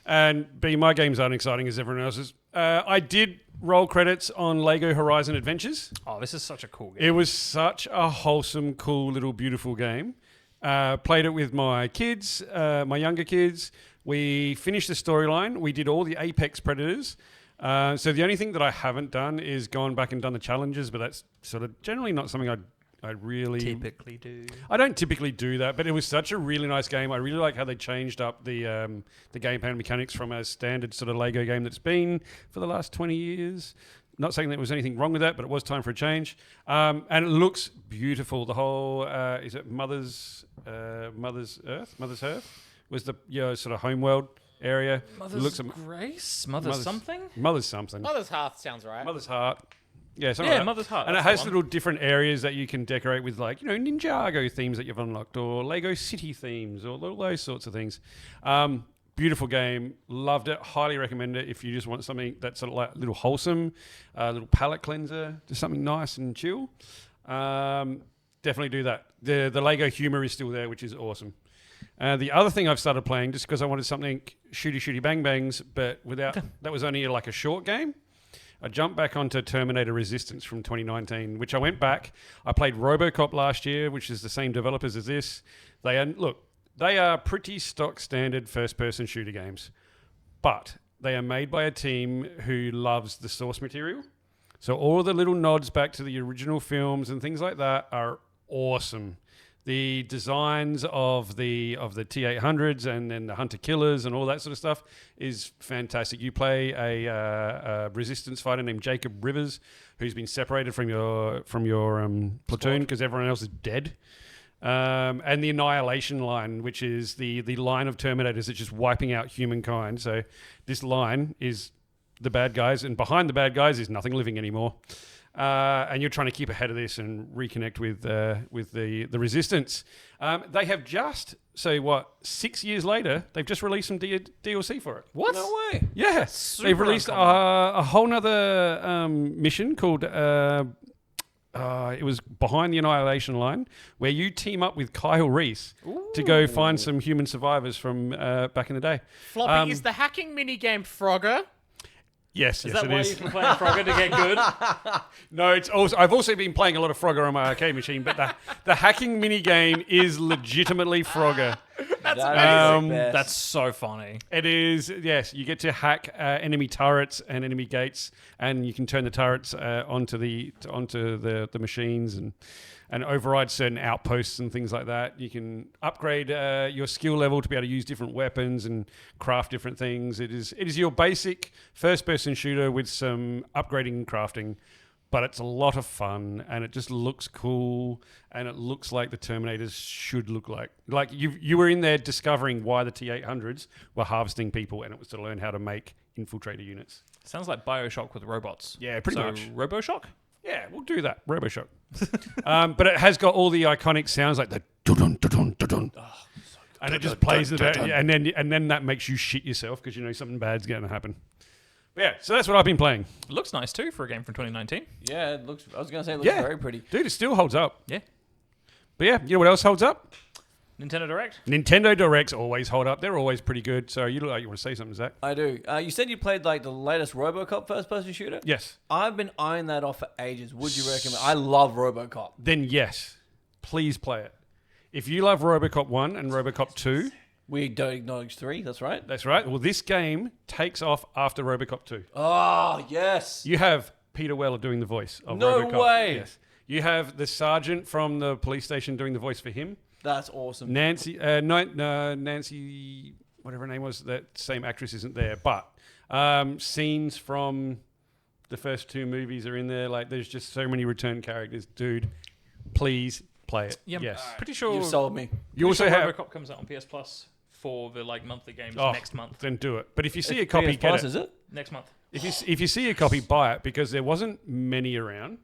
Speaker 1: And B, my games aren't exciting as everyone else's. I did roll credits on Lego Horizon Adventures.
Speaker 2: Oh, this is such a cool game.
Speaker 1: It was such a wholesome, cool, little, beautiful game. Played it with my kids, my younger kids. We finished the storyline. We did all the Apex Predators. So the only thing that I haven't done is gone back and done the challenges, but that's sort of generally not something I really
Speaker 2: typically do.
Speaker 1: I don't typically do that, but it was such a really nice game. I really like how they changed up the gameplay mechanics from a standard sort of Lego game that's been for the last 20 years. Not saying there was anything wrong with that, but it was time for a change. And it looks beautiful. The whole is it Mother's Earth was the sort of homeworld area.
Speaker 2: Mother's Grace? Mother's something?
Speaker 1: Mother's something.
Speaker 4: Mother's Hearth sounds right.
Speaker 1: Mother's Heart. Yeah,
Speaker 2: Mother's Heart.
Speaker 1: And it
Speaker 2: that's the
Speaker 1: has
Speaker 2: one.
Speaker 1: little different areas that you can decorate with, Ninjago themes that you've unlocked, or Lego City themes, or all those sorts of things. Beautiful game. Loved it. Highly recommend it if you just want something that's sort of a little wholesome, a little palate cleanser, just something nice and chill. Definitely do that. The Lego humor is still there, which is awesome. The other thing I've started playing, just because I wanted something shooty bang bangs, but without that was only a short game. I jumped back onto Terminator Resistance from 2019, which I went back. I played RoboCop last year, which is the same developers as this. They are pretty stock standard first-person shooter games. But they are made by a team who loves the source material. So all the little nods back to the original films and things like that are awesome. The designs of the T-800s and then the Hunter Killers and all that sort of stuff is fantastic. You play a resistance fighter named Jacob Rivers, who's been separated from your platoon because everyone else is dead. And the Annihilation line, which is the line of Terminators that's just wiping out humankind. So this line is the bad guys, and behind the bad guys is nothing living anymore. And you're trying to keep ahead of this and reconnect with the resistance. They have just 6 years later, they've just released some DLC for it.
Speaker 2: What?
Speaker 3: No way.
Speaker 1: Yeah, they've released a whole nother mission called. It was Behind the Annihilation Line, where you team up with Kyle Reese to go find some human survivors from back in the day.
Speaker 4: Floppy, is the hacking minigame Frogger?
Speaker 1: Yes,
Speaker 2: Is
Speaker 1: yes,
Speaker 2: that
Speaker 1: it
Speaker 2: why
Speaker 1: is.
Speaker 2: you've been playing Frogger to get good?
Speaker 1: No, it's also. I've also been playing a lot of Frogger on my arcade machine, but the hacking mini game is legitimately Frogger.
Speaker 3: That's
Speaker 1: amazing.
Speaker 2: That's so funny.
Speaker 1: It is. Yes, you get to hack enemy turrets and enemy gates, and you can turn the turrets onto the machines and override certain outposts and things like that. You can upgrade your skill level to be able to use different weapons and craft different things. It is your basic first-person shooter with some upgrading and crafting, but it's a lot of fun, and it just looks cool, and it looks like the Terminators should look like. Like you were in there discovering why the T-800s were harvesting people, and it was to learn how to make infiltrator units.
Speaker 2: Sounds like BioShock with robots.
Speaker 1: Yeah, pretty much.
Speaker 2: RoboShock?
Speaker 1: Yeah, we'll do that. RoboShock. But it has got all the iconic sounds like the dun dun dun dun, and it just plays it, and then that makes you shit yourself because you know something bad's going to happen. But yeah, so that's what I've been playing.
Speaker 2: It looks nice too for a game from 2019.
Speaker 3: Yeah, it looks. I was gonna say it looks very pretty.
Speaker 1: Dude, it still holds up.
Speaker 2: Yeah.
Speaker 1: But yeah, you know what else holds up?
Speaker 2: Nintendo Direct?
Speaker 1: Nintendo Directs always hold up. They're always pretty good. So you look like you want to say something, Zach?
Speaker 3: I do. You said you played like the latest RoboCop first-person shooter.
Speaker 1: Yes.
Speaker 3: I've been eyeing that off for ages. Would you recommend? I love RoboCop.
Speaker 1: Then yes, please play it. If you love RoboCop 1 and RoboCop 2...
Speaker 3: We don't acknowledge 3, that's right.
Speaker 1: That's right. Well, this game takes off after RoboCop 2.
Speaker 3: Oh, yes.
Speaker 1: You have Peter Weller doing the voice of
Speaker 3: No
Speaker 1: RoboCop.
Speaker 3: way.
Speaker 1: Yes. You have the sergeant from the police station doing the voice for him.
Speaker 3: That's awesome.
Speaker 1: Nancy, whatever her name was, that same actress isn't there. But scenes from the first two movies are in there. Like, there's just so many return characters. Dude, please play it.
Speaker 2: Yeah,
Speaker 1: Yes.
Speaker 2: pretty sure.
Speaker 3: You've sold me.
Speaker 1: You also have...
Speaker 2: RoboCop comes out on PS Plus for the monthly games
Speaker 1: Oh,
Speaker 2: next month.
Speaker 1: Then do it. But if you see a
Speaker 3: It's
Speaker 1: copy,
Speaker 3: PS
Speaker 1: get
Speaker 3: Plus,
Speaker 1: it.
Speaker 3: is it?
Speaker 2: Next month.
Speaker 1: If you see a copy, buy it, because there wasn't many around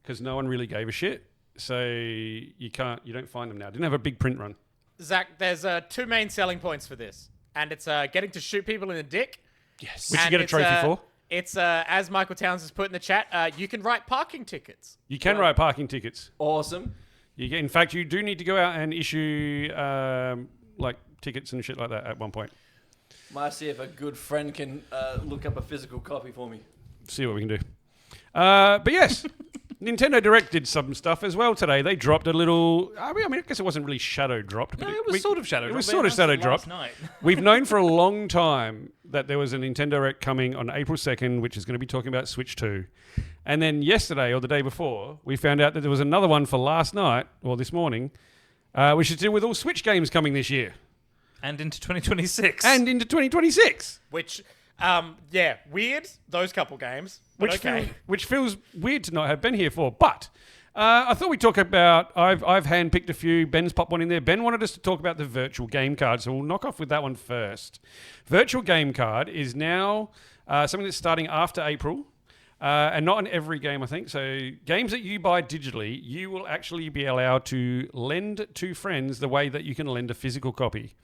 Speaker 1: because no one really gave a shit. So you don't find them now. Didn't have a big print run.
Speaker 4: Zach, there's two main selling points for this, and it's getting to shoot people in the dick.
Speaker 3: Yes.
Speaker 1: Which you
Speaker 4: and
Speaker 1: get a
Speaker 4: it's,
Speaker 1: trophy for.
Speaker 4: It's as Michael Towns has put in the chat, you can write parking tickets.
Speaker 1: You can write parking tickets.
Speaker 3: Awesome.
Speaker 1: In fact, you do need to go out and issue tickets and shit like that at one point.
Speaker 3: Might see if a good friend can look up a physical copy for me.
Speaker 1: See what we can do. But yes, Nintendo Direct did some stuff as well today. They dropped a little... I guess it wasn't really shadow dropped. But
Speaker 2: No, it was sort of shadow
Speaker 1: It
Speaker 2: dropped.
Speaker 1: was
Speaker 2: They
Speaker 1: sort of
Speaker 2: announced
Speaker 1: shadow
Speaker 2: it last
Speaker 1: dropped.
Speaker 2: night.
Speaker 1: We've known for a long time that there was a Nintendo Direct coming on April 2nd, which is going to be talking about Switch 2. And then yesterday, or the day before, we found out that there was another one for last night, or this morning, which is to do with all Switch games coming this year.
Speaker 2: And into 2026.
Speaker 1: And into 2026.
Speaker 4: Which, weird, those couple games. But
Speaker 1: Which feels weird to not have Ben here for. But I thought we'd talk about... I've handpicked a few. Ben's popped one in there. Ben wanted us to talk about the virtual game card, so we'll knock off with that one first. Virtual game card is now something that's starting after April. And not on every game, I think. So games that you buy digitally, you will actually be allowed to lend to friends the way that you can lend a physical copy.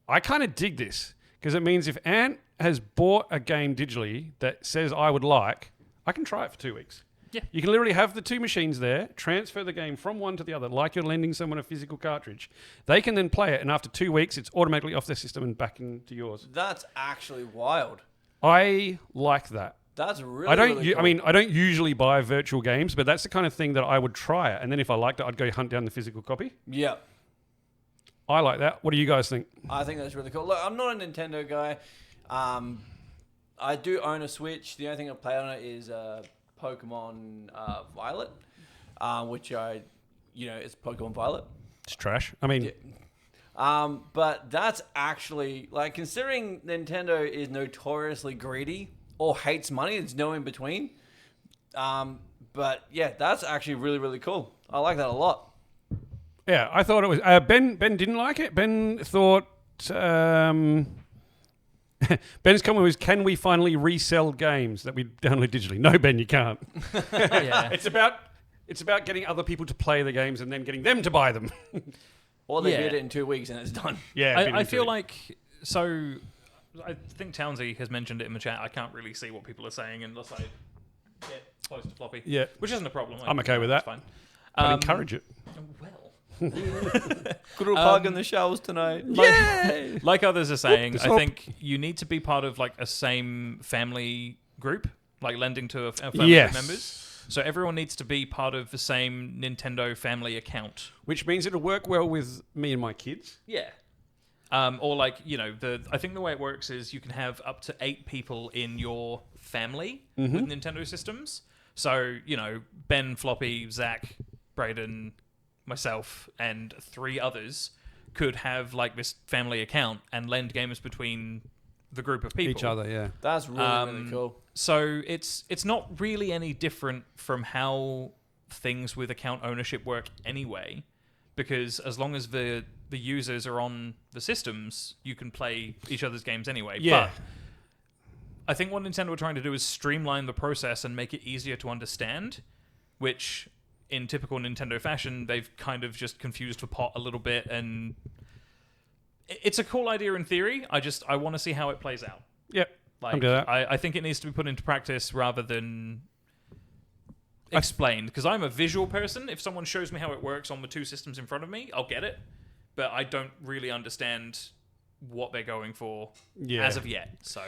Speaker 1: I kind of dig this because it means if Ant has bought a game digitally that says I would like, I can try it for 2 weeks.
Speaker 2: Yeah.
Speaker 1: You can literally have the two machines there, transfer the game from one to the other, like you're lending someone a physical cartridge. They can then play it, and after 2 weeks, it's automatically off their system and back into yours.
Speaker 3: That's actually wild.
Speaker 1: I like that.
Speaker 3: That's really,
Speaker 1: I don't.
Speaker 3: really cool.
Speaker 1: I don't usually buy virtual games, but that's the kind of thing that I would try it, and then if I liked it, I'd go hunt down the physical copy.
Speaker 3: Yeah.
Speaker 1: I like that. What do you guys think?
Speaker 3: I think that's really cool. Look, I'm not a Nintendo guy. I do own a Switch. The only thing I play on it is Pokemon Violet, which it's Pokemon Violet.
Speaker 1: It's trash. I mean,
Speaker 3: But that's actually, like, considering Nintendo is notoriously greedy or hates money, there's no in between. But yeah, that's actually really, really cool. I like that a lot.
Speaker 1: yeah, I thought it was. Ben didn't like it. Ben thought. Ben's comment was, "Can we finally resell games that we download digitally?" No, Ben, you can't.
Speaker 2: Yeah.
Speaker 1: It's about getting other people to play the games and then getting them to buy them.
Speaker 3: Or they
Speaker 2: Yeah.
Speaker 3: beat it in 2 weeks and it's done.
Speaker 1: Yeah,
Speaker 2: I feel like so. I think Townsy has mentioned it in the chat. I can't really see what people are saying unless I get close to Floppy.
Speaker 1: Yeah.
Speaker 2: which isn't a problem.
Speaker 1: I'm okay with that.
Speaker 2: It's fine.
Speaker 1: I'd encourage it.
Speaker 2: Well,
Speaker 3: Good park in the shells tonight.
Speaker 2: like others are saying,
Speaker 1: this
Speaker 2: I
Speaker 1: up.
Speaker 2: think you need to be part of like a same family group, like lending to a family
Speaker 1: Yes.
Speaker 2: of members. So everyone needs to be part of the same Nintendo family account.
Speaker 1: Which means it'll work well with me and my kids.
Speaker 2: Yeah. Or like, I think the way it works is you can have up to 8 people in your family with Nintendo systems. So, Ben, Floppy, Zach, Brayden, myself, and 3 others could have like this family account and lend games between the group of people.
Speaker 1: Each other, yeah.
Speaker 3: That's really, really cool.
Speaker 2: So it's not really any different from how things with account ownership work anyway, because as long as the users are on the systems, you can play each other's games anyway.
Speaker 1: Yeah.
Speaker 2: But I think what Nintendo are trying to do is streamline the process and make it easier to understand, which in typical Nintendo fashion, they've kind of just confused the pot a little bit, and it's a cool idea in theory. I want to see how it plays out.
Speaker 1: Yep.
Speaker 2: Like,
Speaker 1: I'm good at that.
Speaker 2: I think it needs to be put into practice rather than explained, because I'm a visual person. If someone shows me how it works on the 2 systems in front of me, I'll get it, but I don't really understand what they're going for as of yet. So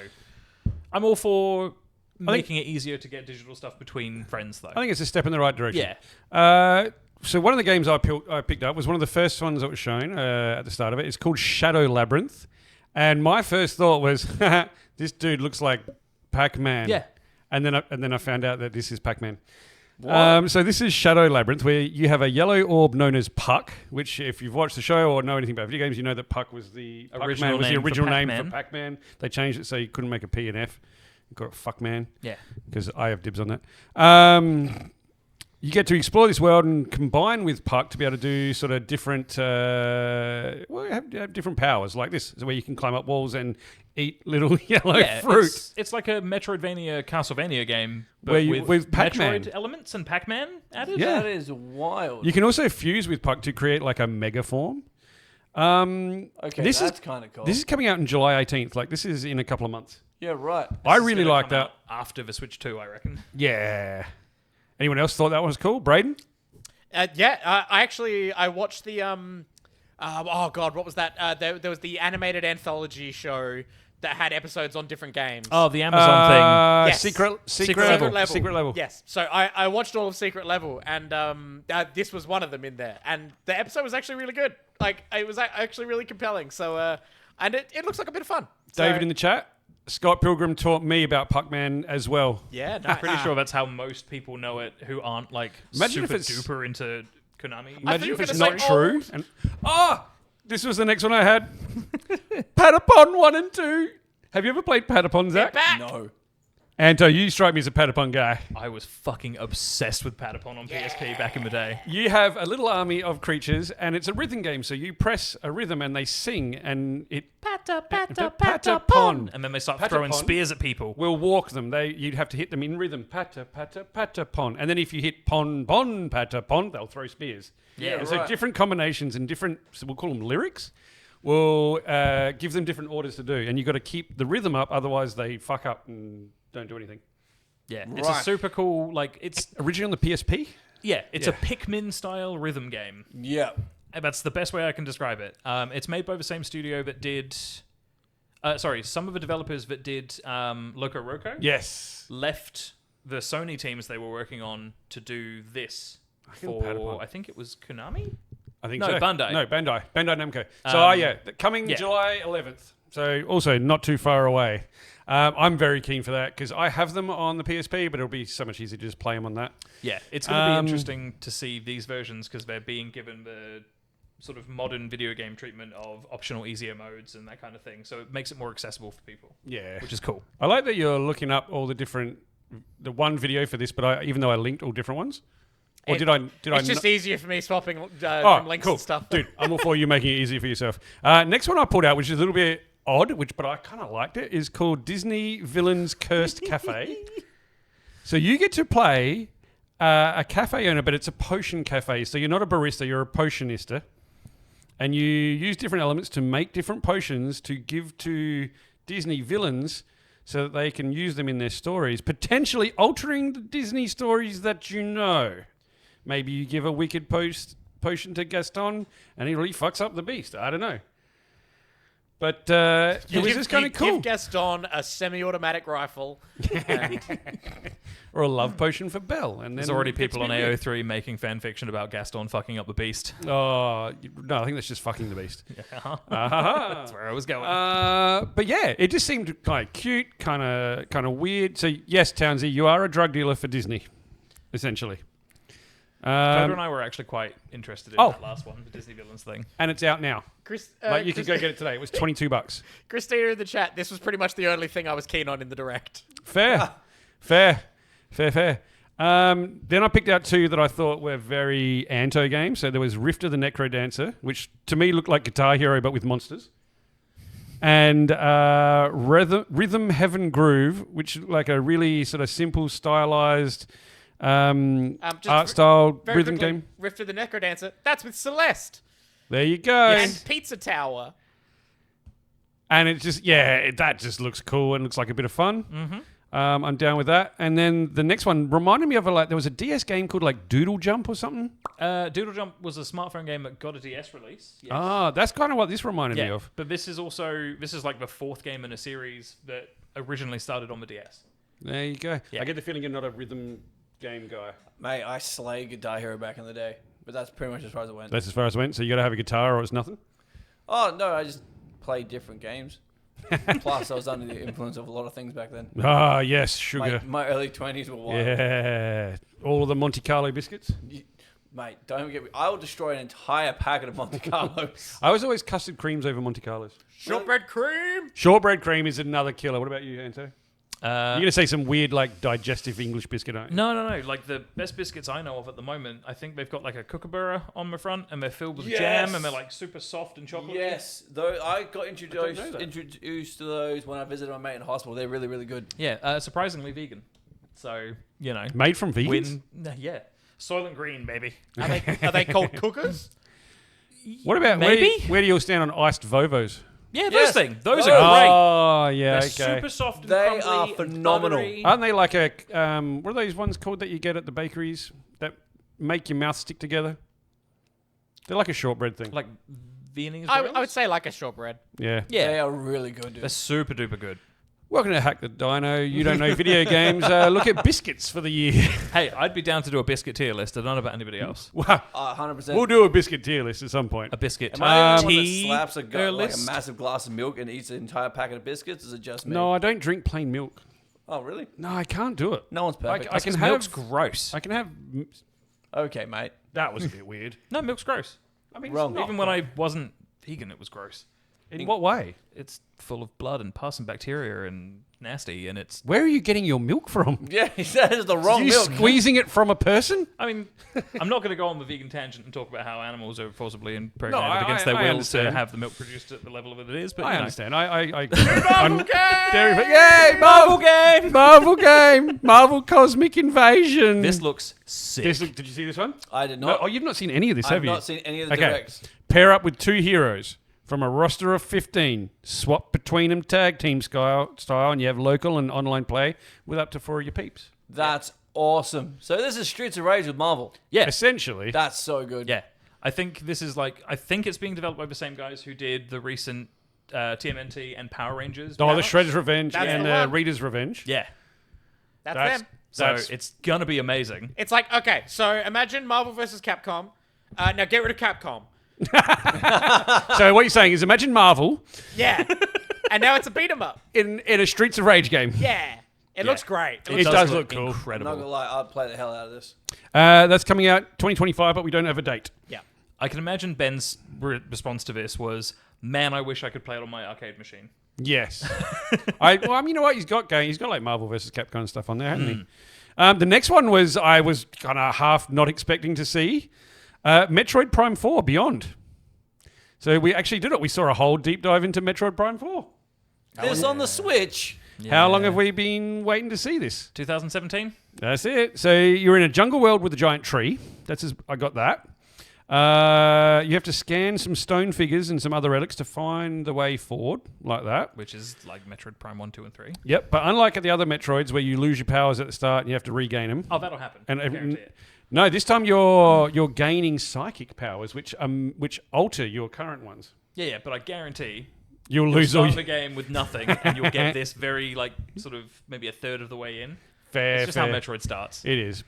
Speaker 2: I'm all for making it easier to get digital stuff between friends, though.
Speaker 1: I think it's a step in the right direction.
Speaker 2: Yeah.
Speaker 1: So one of the games I picked up was one of the first ones that was shown at the start of it. It's called Shadow Labyrinth. And my first thought was, this dude looks like Pac-Man.
Speaker 2: Yeah.
Speaker 1: And then I found out that this is Pac-Man. So this is Shadow Labyrinth, where you have a yellow orb known as Puck, which if you've watched the show or know anything about video games, you know that Puck was the
Speaker 2: Original name for
Speaker 1: name
Speaker 2: Pac-Man.
Speaker 1: for Pac-Man. They changed it so you couldn't make a P and F. You got a Fuckman.
Speaker 2: Yeah.
Speaker 1: Because I have dibs on that. You get to explore this world and combine with Puck to be able to do sort of different, have different powers like this, where you can climb up walls and eat little yellow fruit.
Speaker 2: It's like a Metroidvania, Castlevania game, but
Speaker 1: Where with Pac-Man.
Speaker 2: Metroid elements and Pac-Man added.
Speaker 1: Yeah.
Speaker 3: That is wild.
Speaker 1: You can also fuse with Puck to create like a mega form.
Speaker 3: Okay,
Speaker 1: this
Speaker 3: that's kind of cool.
Speaker 1: This is coming out on July 18th. Like, this is in a couple of months.
Speaker 3: Yeah, right.
Speaker 1: I
Speaker 2: This is
Speaker 1: really
Speaker 2: gonna
Speaker 1: like
Speaker 2: come
Speaker 1: that.
Speaker 2: out after the Switch 2, I reckon.
Speaker 1: Yeah. Anyone else thought that was cool? Brayden?
Speaker 4: I watched the oh god, what was that? There was the animated anthology show that had episodes on different games.
Speaker 2: Oh, the Amazon thing.
Speaker 4: Yes.
Speaker 1: Secret level.
Speaker 4: Yes. So I watched all of Secret Level, and this was one of them in there, and the episode was actually really good. Like, it was actually really compelling. So and it looks like a bit of fun. So,
Speaker 1: David in the chat. Scott Pilgrim taught me about Puckman as well.
Speaker 4: yeah,
Speaker 2: I'm pretty sure that's how most people know it who aren't like
Speaker 1: Imagine if
Speaker 2: super
Speaker 1: it's-
Speaker 2: duper into Konami.
Speaker 1: Imagine if
Speaker 4: you were
Speaker 1: it's
Speaker 4: gonna
Speaker 1: not
Speaker 4: say
Speaker 1: true.
Speaker 4: old.
Speaker 1: And this was the next one I had. Patapon 1 and 2. Have you ever played Patapon, Zach?
Speaker 4: back.
Speaker 3: No.
Speaker 1: Anto, you strike me as a Patapon guy.
Speaker 2: I was fucking obsessed with Patapon on PSP back in the day.
Speaker 1: You have a little army of creatures, and it's a rhythm game. So you press a rhythm, and they sing, and it Patapon
Speaker 2: And then they start
Speaker 1: Patapon
Speaker 2: throwing spears at people.
Speaker 1: will walk them. You'd have to hit them in rhythm. Patapon. And then if you hit pon Patapon, they'll throw spears.
Speaker 2: Yeah,
Speaker 1: And so
Speaker 3: right.
Speaker 1: different combinations and different, so we'll call them lyrics, will give them different orders to do. And you've got to keep the rhythm up, otherwise they fuck up and don't do anything.
Speaker 2: Yeah, it's a
Speaker 3: Right.
Speaker 2: super cool, like, it's
Speaker 1: Originally on the PSP?
Speaker 2: it's a Pikmin-style rhythm game.
Speaker 3: Yeah.
Speaker 2: And that's the best way I can describe it. It's made by the same studio that did... some of the developers that did Loco Roco
Speaker 1: Yes.
Speaker 2: left the Sony teams they were working on to do this
Speaker 1: reckon
Speaker 2: for,
Speaker 1: Patapon.
Speaker 2: I think it was Konami?
Speaker 1: I think
Speaker 2: No,
Speaker 1: so.
Speaker 2: Bandai.
Speaker 1: No, Bandai. Bandai Namco. So, coming
Speaker 2: yeah.
Speaker 1: July 11th. So, also not too far away. I'm very keen for that because I have them on the PSP, but it'll be so much easier to just play them on that.
Speaker 2: Yeah, it's going to be interesting to see these versions because they're being given the sort of modern video game treatment of optional easier modes and that kind of thing. So it makes it more accessible for people.
Speaker 1: Yeah.
Speaker 2: Which is cool.
Speaker 1: I like that you're looking up all the one video for this, but even though I linked all different ones. Or did I?
Speaker 4: It's just easier for me swapping from links
Speaker 1: cool.
Speaker 4: and stuff.
Speaker 1: Dude, I'm all for you making it easy for yourself. Next one I pulled out, which is a little bit odd, but I kind of liked it, is called Disney Villains Cursed Cafe. So you get to play a cafe owner, but it's a potion cafe. So you're not a barista, you're a potionista. And you use different elements to make different potions to give to Disney villains so that they can use them in their stories, potentially altering the Disney stories that you know. Maybe you give a wicked potion to Gaston and he really fucks up the beast. I don't know. But it was just kind of cool.
Speaker 4: Give Gaston a semi-automatic rifle.
Speaker 1: Or a love potion for Belle. And
Speaker 2: There's already people on AO3 making fan fiction about Gaston fucking up the beast.
Speaker 1: Oh, no, I think that's just fucking the beast.
Speaker 2: That's where I was going.
Speaker 1: But yeah, it just seemed kind of cute, kind of weird. So yes, Townsy, you are a drug dealer for Disney, essentially.
Speaker 2: Coda and I were actually quite interested in that last one, the Disney villains thing.
Speaker 1: And it's out now. You could go get it today. It was $22.
Speaker 4: Christina in the chat, this was pretty much the only thing I was keen on in the direct.
Speaker 1: Fair. Then I picked out two that I thought were very Anto games. So there was Rift of the Necro Dancer, which to me looked like Guitar Hero but with monsters. And Rhythm Heaven Groove, which looked like a really sort of simple, stylized art style rhythm game.
Speaker 4: Rift of the Necro Dancer. That's with Celeste.
Speaker 1: There you go.
Speaker 4: And Pizza Tower.
Speaker 1: And it just, that just looks cool and looks like a bit of fun. Mm-hmm. I'm down with that. And then the next one reminded me of there was a DS game called like Doodle Jump or something.
Speaker 2: Doodle Jump was a smartphone game that got a DS release. Yes.
Speaker 1: Ah, that's kind of what this reminded me of.
Speaker 2: But this is like the fourth game in a series that originally started on the DS.
Speaker 1: There you go.
Speaker 2: Yeah.
Speaker 1: I get the feeling you're not a rhythm game guy.
Speaker 3: Mate, I slayed Guitar Hero back in the day, but that's pretty much as far as it went.
Speaker 1: That's as far as it went. So you got to have a guitar or it's nothing?
Speaker 3: Oh, no, I just played different games. Plus, I was under the influence of a lot of things back then.
Speaker 1: Ah, yes, sugar.
Speaker 3: My early 20s were wild.
Speaker 1: Yeah. All of the Monte Carlo biscuits.
Speaker 3: Mate, don't get me. I will destroy an entire packet of Monte Carlos.
Speaker 1: I was always custard creams over Monte Carlos.
Speaker 4: Shortbread cream.
Speaker 1: Shortbread cream is another killer. What about you, Anto? You're going to say some weird, like, digestive English biscuit, aren't you?
Speaker 2: No. Like, the best biscuits I know of at the moment, I think they've got, like, a kookaburra on the front, and they're filled with jam, and they're, like, super soft and chocolatey.
Speaker 3: Yes. Though I got introduced to those when I visited my mate in hospital. They're really, really good.
Speaker 2: Yeah, surprisingly vegan. So, you know.
Speaker 1: Made from vegans?
Speaker 2: Yeah. Soylent Green, baby.
Speaker 4: Are they called cookers?
Speaker 1: What about,
Speaker 2: maybe?
Speaker 1: Where do you all stand on iced Vovos?
Speaker 2: Yeah,
Speaker 3: Yes.
Speaker 2: those things. Those are great.
Speaker 1: Oh, yeah,
Speaker 2: They're
Speaker 1: okay.
Speaker 2: super soft and
Speaker 3: They
Speaker 2: crumbly
Speaker 3: are
Speaker 2: and
Speaker 3: phenomenal.
Speaker 2: buttery.
Speaker 1: Aren't they like a, what are those ones called that you get at the bakeries that make your mouth stick together? They're like a shortbread thing.
Speaker 2: Like Viennese
Speaker 4: I
Speaker 2: rolls?
Speaker 4: would say like a shortbread.
Speaker 1: Yeah.
Speaker 2: Yeah.
Speaker 3: They are really good, dude.
Speaker 2: They're super duper good.
Speaker 1: Welcome to Hack the Dino. You don't know video games. Look at biscuits for the year.
Speaker 2: Hey, I'd be down to do a biscuit tier list. I don't know about anybody else.
Speaker 1: Wow.
Speaker 3: 100%.
Speaker 1: We'll do a biscuit tier list at some point.
Speaker 2: A biscuit
Speaker 3: Am I the only one that
Speaker 2: tea
Speaker 3: slaps like a
Speaker 2: list?
Speaker 3: massive glass of milk and eats an entire packet of biscuits? Is it just me?
Speaker 1: No, I don't drink plain milk.
Speaker 3: Oh, really?
Speaker 1: No, I can't do it.
Speaker 3: No one's perfect.
Speaker 1: I can
Speaker 2: Because
Speaker 1: have.
Speaker 2: milk's gross.
Speaker 1: I can have.
Speaker 3: Okay, mate.
Speaker 1: That was a bit weird.
Speaker 2: No, milk's gross.
Speaker 1: I mean,
Speaker 3: Wrong.
Speaker 1: it's not,
Speaker 2: Even when I wasn't vegan, it was gross.
Speaker 1: in what way?
Speaker 2: It's full of blood and pus and bacteria and nasty, and it's...
Speaker 1: Where are you getting your milk from?
Speaker 3: Yeah, that is the wrong
Speaker 1: Are you
Speaker 3: milk.
Speaker 1: squeezing it from a person?
Speaker 2: I mean, I'm not going to go on the vegan tangent and talk about how animals are forcibly impregnated
Speaker 1: No,
Speaker 2: against their
Speaker 1: I
Speaker 2: will
Speaker 1: understand.
Speaker 2: to have the milk produced at the level that it is, but
Speaker 1: I
Speaker 2: you know.
Speaker 1: understand. I'm
Speaker 4: Marvel game!
Speaker 1: Yay, Marvel game! Marvel game! Marvel Cosmic Invasion!
Speaker 2: This looks sick.
Speaker 1: Did you see this one?
Speaker 3: I did
Speaker 1: No,
Speaker 3: not.
Speaker 1: oh, you've not seen any of this,
Speaker 3: I've
Speaker 1: have you?
Speaker 3: not seen any of the
Speaker 1: Okay.
Speaker 3: directs.
Speaker 1: Pair up with two heroes from a roster of 15. Swap between them tag team style, and you have local and online play with up to 4 of your peeps.
Speaker 3: That's awesome. So this is Streets of Rage with Marvel.
Speaker 2: Yeah,
Speaker 1: Essentially.
Speaker 3: That's so good.
Speaker 2: yeah. I think this is like... I think it's being developed by the same guys who did the recent TMNT and Power Rangers.
Speaker 1: Oh, the
Speaker 2: mashups.
Speaker 1: Shredder's Revenge
Speaker 4: That's
Speaker 1: and
Speaker 4: the one.
Speaker 1: Reader's Revenge.
Speaker 2: Yeah.
Speaker 4: That's them.
Speaker 2: So it's going to be amazing.
Speaker 4: It's like, okay, so imagine Marvel versus Capcom. Now get rid of Capcom.
Speaker 1: So what you're saying is imagine Marvel,
Speaker 4: Yeah. And now it's a beat 'em up.
Speaker 1: in a Streets of Rage game.
Speaker 4: Yeah. It looks great.
Speaker 1: It does look cool.
Speaker 3: I'm not
Speaker 2: Incredible.
Speaker 3: gonna lie, I'd play the hell out of this.
Speaker 1: That's coming out 2025, but we don't have a date.
Speaker 4: Yeah.
Speaker 2: I can imagine Ben's response to this was, "Man, I wish I could play it on my arcade machine."
Speaker 1: Yes. You know what? He's got like Marvel vs. Capcom and stuff on there, hasn't he? The next one I was kind of half not expecting to see. Metroid Prime 4 Beyond. So we actually did it. We saw a whole deep dive into Metroid Prime 4.
Speaker 3: This on the Switch.
Speaker 1: How long have we been waiting to see this?
Speaker 2: 2017?
Speaker 1: That's it. So you're in a jungle world with a giant tree. I got that. You have to scan some stone figures and some other relics to find the way forward, like that.
Speaker 2: Which is like Metroid Prime 1, 2, and 3.
Speaker 1: Yep, but unlike the other Metroids where you lose your powers at the start and you have to regain them.
Speaker 2: Oh, that'll happen.
Speaker 1: And
Speaker 2: Guarantee it.
Speaker 1: no, this time you're gaining psychic powers, which alter your current ones.
Speaker 2: Yeah, but I guarantee
Speaker 1: You'll
Speaker 2: you'll
Speaker 1: lose all
Speaker 2: start
Speaker 1: your
Speaker 2: the game with nothing, and you'll get this very, like, sort of maybe a third of the way in.
Speaker 1: fair.
Speaker 2: It's just
Speaker 1: fair.
Speaker 2: how Metroid starts.
Speaker 1: It is.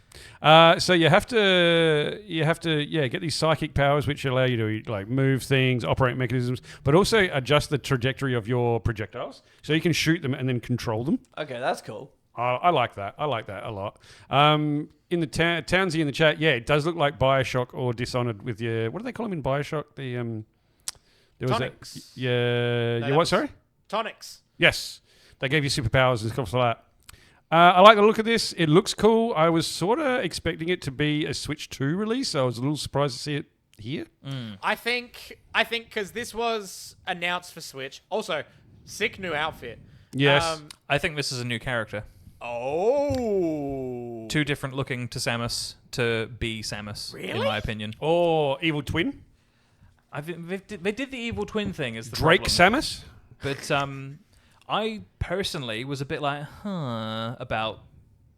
Speaker 1: So you have to get these psychic powers which allow you to like move things, operate mechanisms, but also adjust the trajectory of your projectiles, so you can shoot them and then control them.
Speaker 3: Okay, that's cool.
Speaker 1: I like that. I like that a lot. In the Townsy in the chat, yeah, it does look like Bioshock or Dishonored with your, what do they call them in Bioshock? There was
Speaker 4: Tonics.
Speaker 1: What? Sorry.
Speaker 4: Tonics.
Speaker 1: Yes, they gave you superpowers and stuff like that. I like the look of this. It looks cool. I was sort of expecting it to be a Switch 2 release, so I was a little surprised to see it here.
Speaker 4: I think because this was announced for Switch. Also, sick new outfit.
Speaker 1: Yes.
Speaker 2: I think this is a new character.
Speaker 4: Oh.
Speaker 2: Too different looking to Samus to be Samus, in
Speaker 4: Really?
Speaker 2: my opinion.
Speaker 1: Or Evil Twin.
Speaker 2: They did the evil twin thing as the
Speaker 1: Drake
Speaker 2: problem.
Speaker 1: Samus.
Speaker 2: But I personally was a bit like, about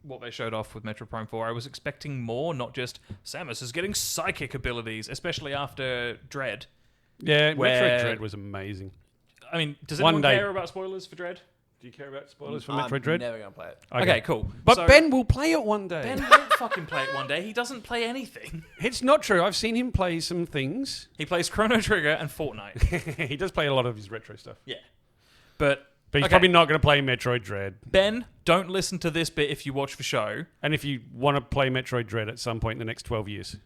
Speaker 2: what they showed off with Metroid Prime 4. I was expecting more, not just Samus is getting psychic abilities, especially after Dread.
Speaker 1: Yeah,
Speaker 2: Where-
Speaker 1: Metroid Dread was amazing.
Speaker 2: I mean, does
Speaker 1: One
Speaker 2: anyone
Speaker 1: day.
Speaker 2: care about spoilers for Dread?
Speaker 1: Do you care about spoilers for
Speaker 3: I'm
Speaker 1: Metroid Dread?
Speaker 3: never gonna play it.
Speaker 2: Okay, cool.
Speaker 1: But
Speaker 2: So,
Speaker 1: Ben will play it one day.
Speaker 2: Ben won't fucking play it one day. He doesn't play anything.
Speaker 1: It's not true. I've seen him play some things.
Speaker 2: He plays Chrono Trigger and Fortnite.
Speaker 1: He does play a lot of his retro stuff.
Speaker 2: Yeah. But
Speaker 1: But he's
Speaker 2: okay.
Speaker 1: probably not going to play Metroid Dread.
Speaker 2: Ben, don't listen to this bit if you watch the show.
Speaker 1: And if you want to play Metroid Dread at some point in the next 12 years.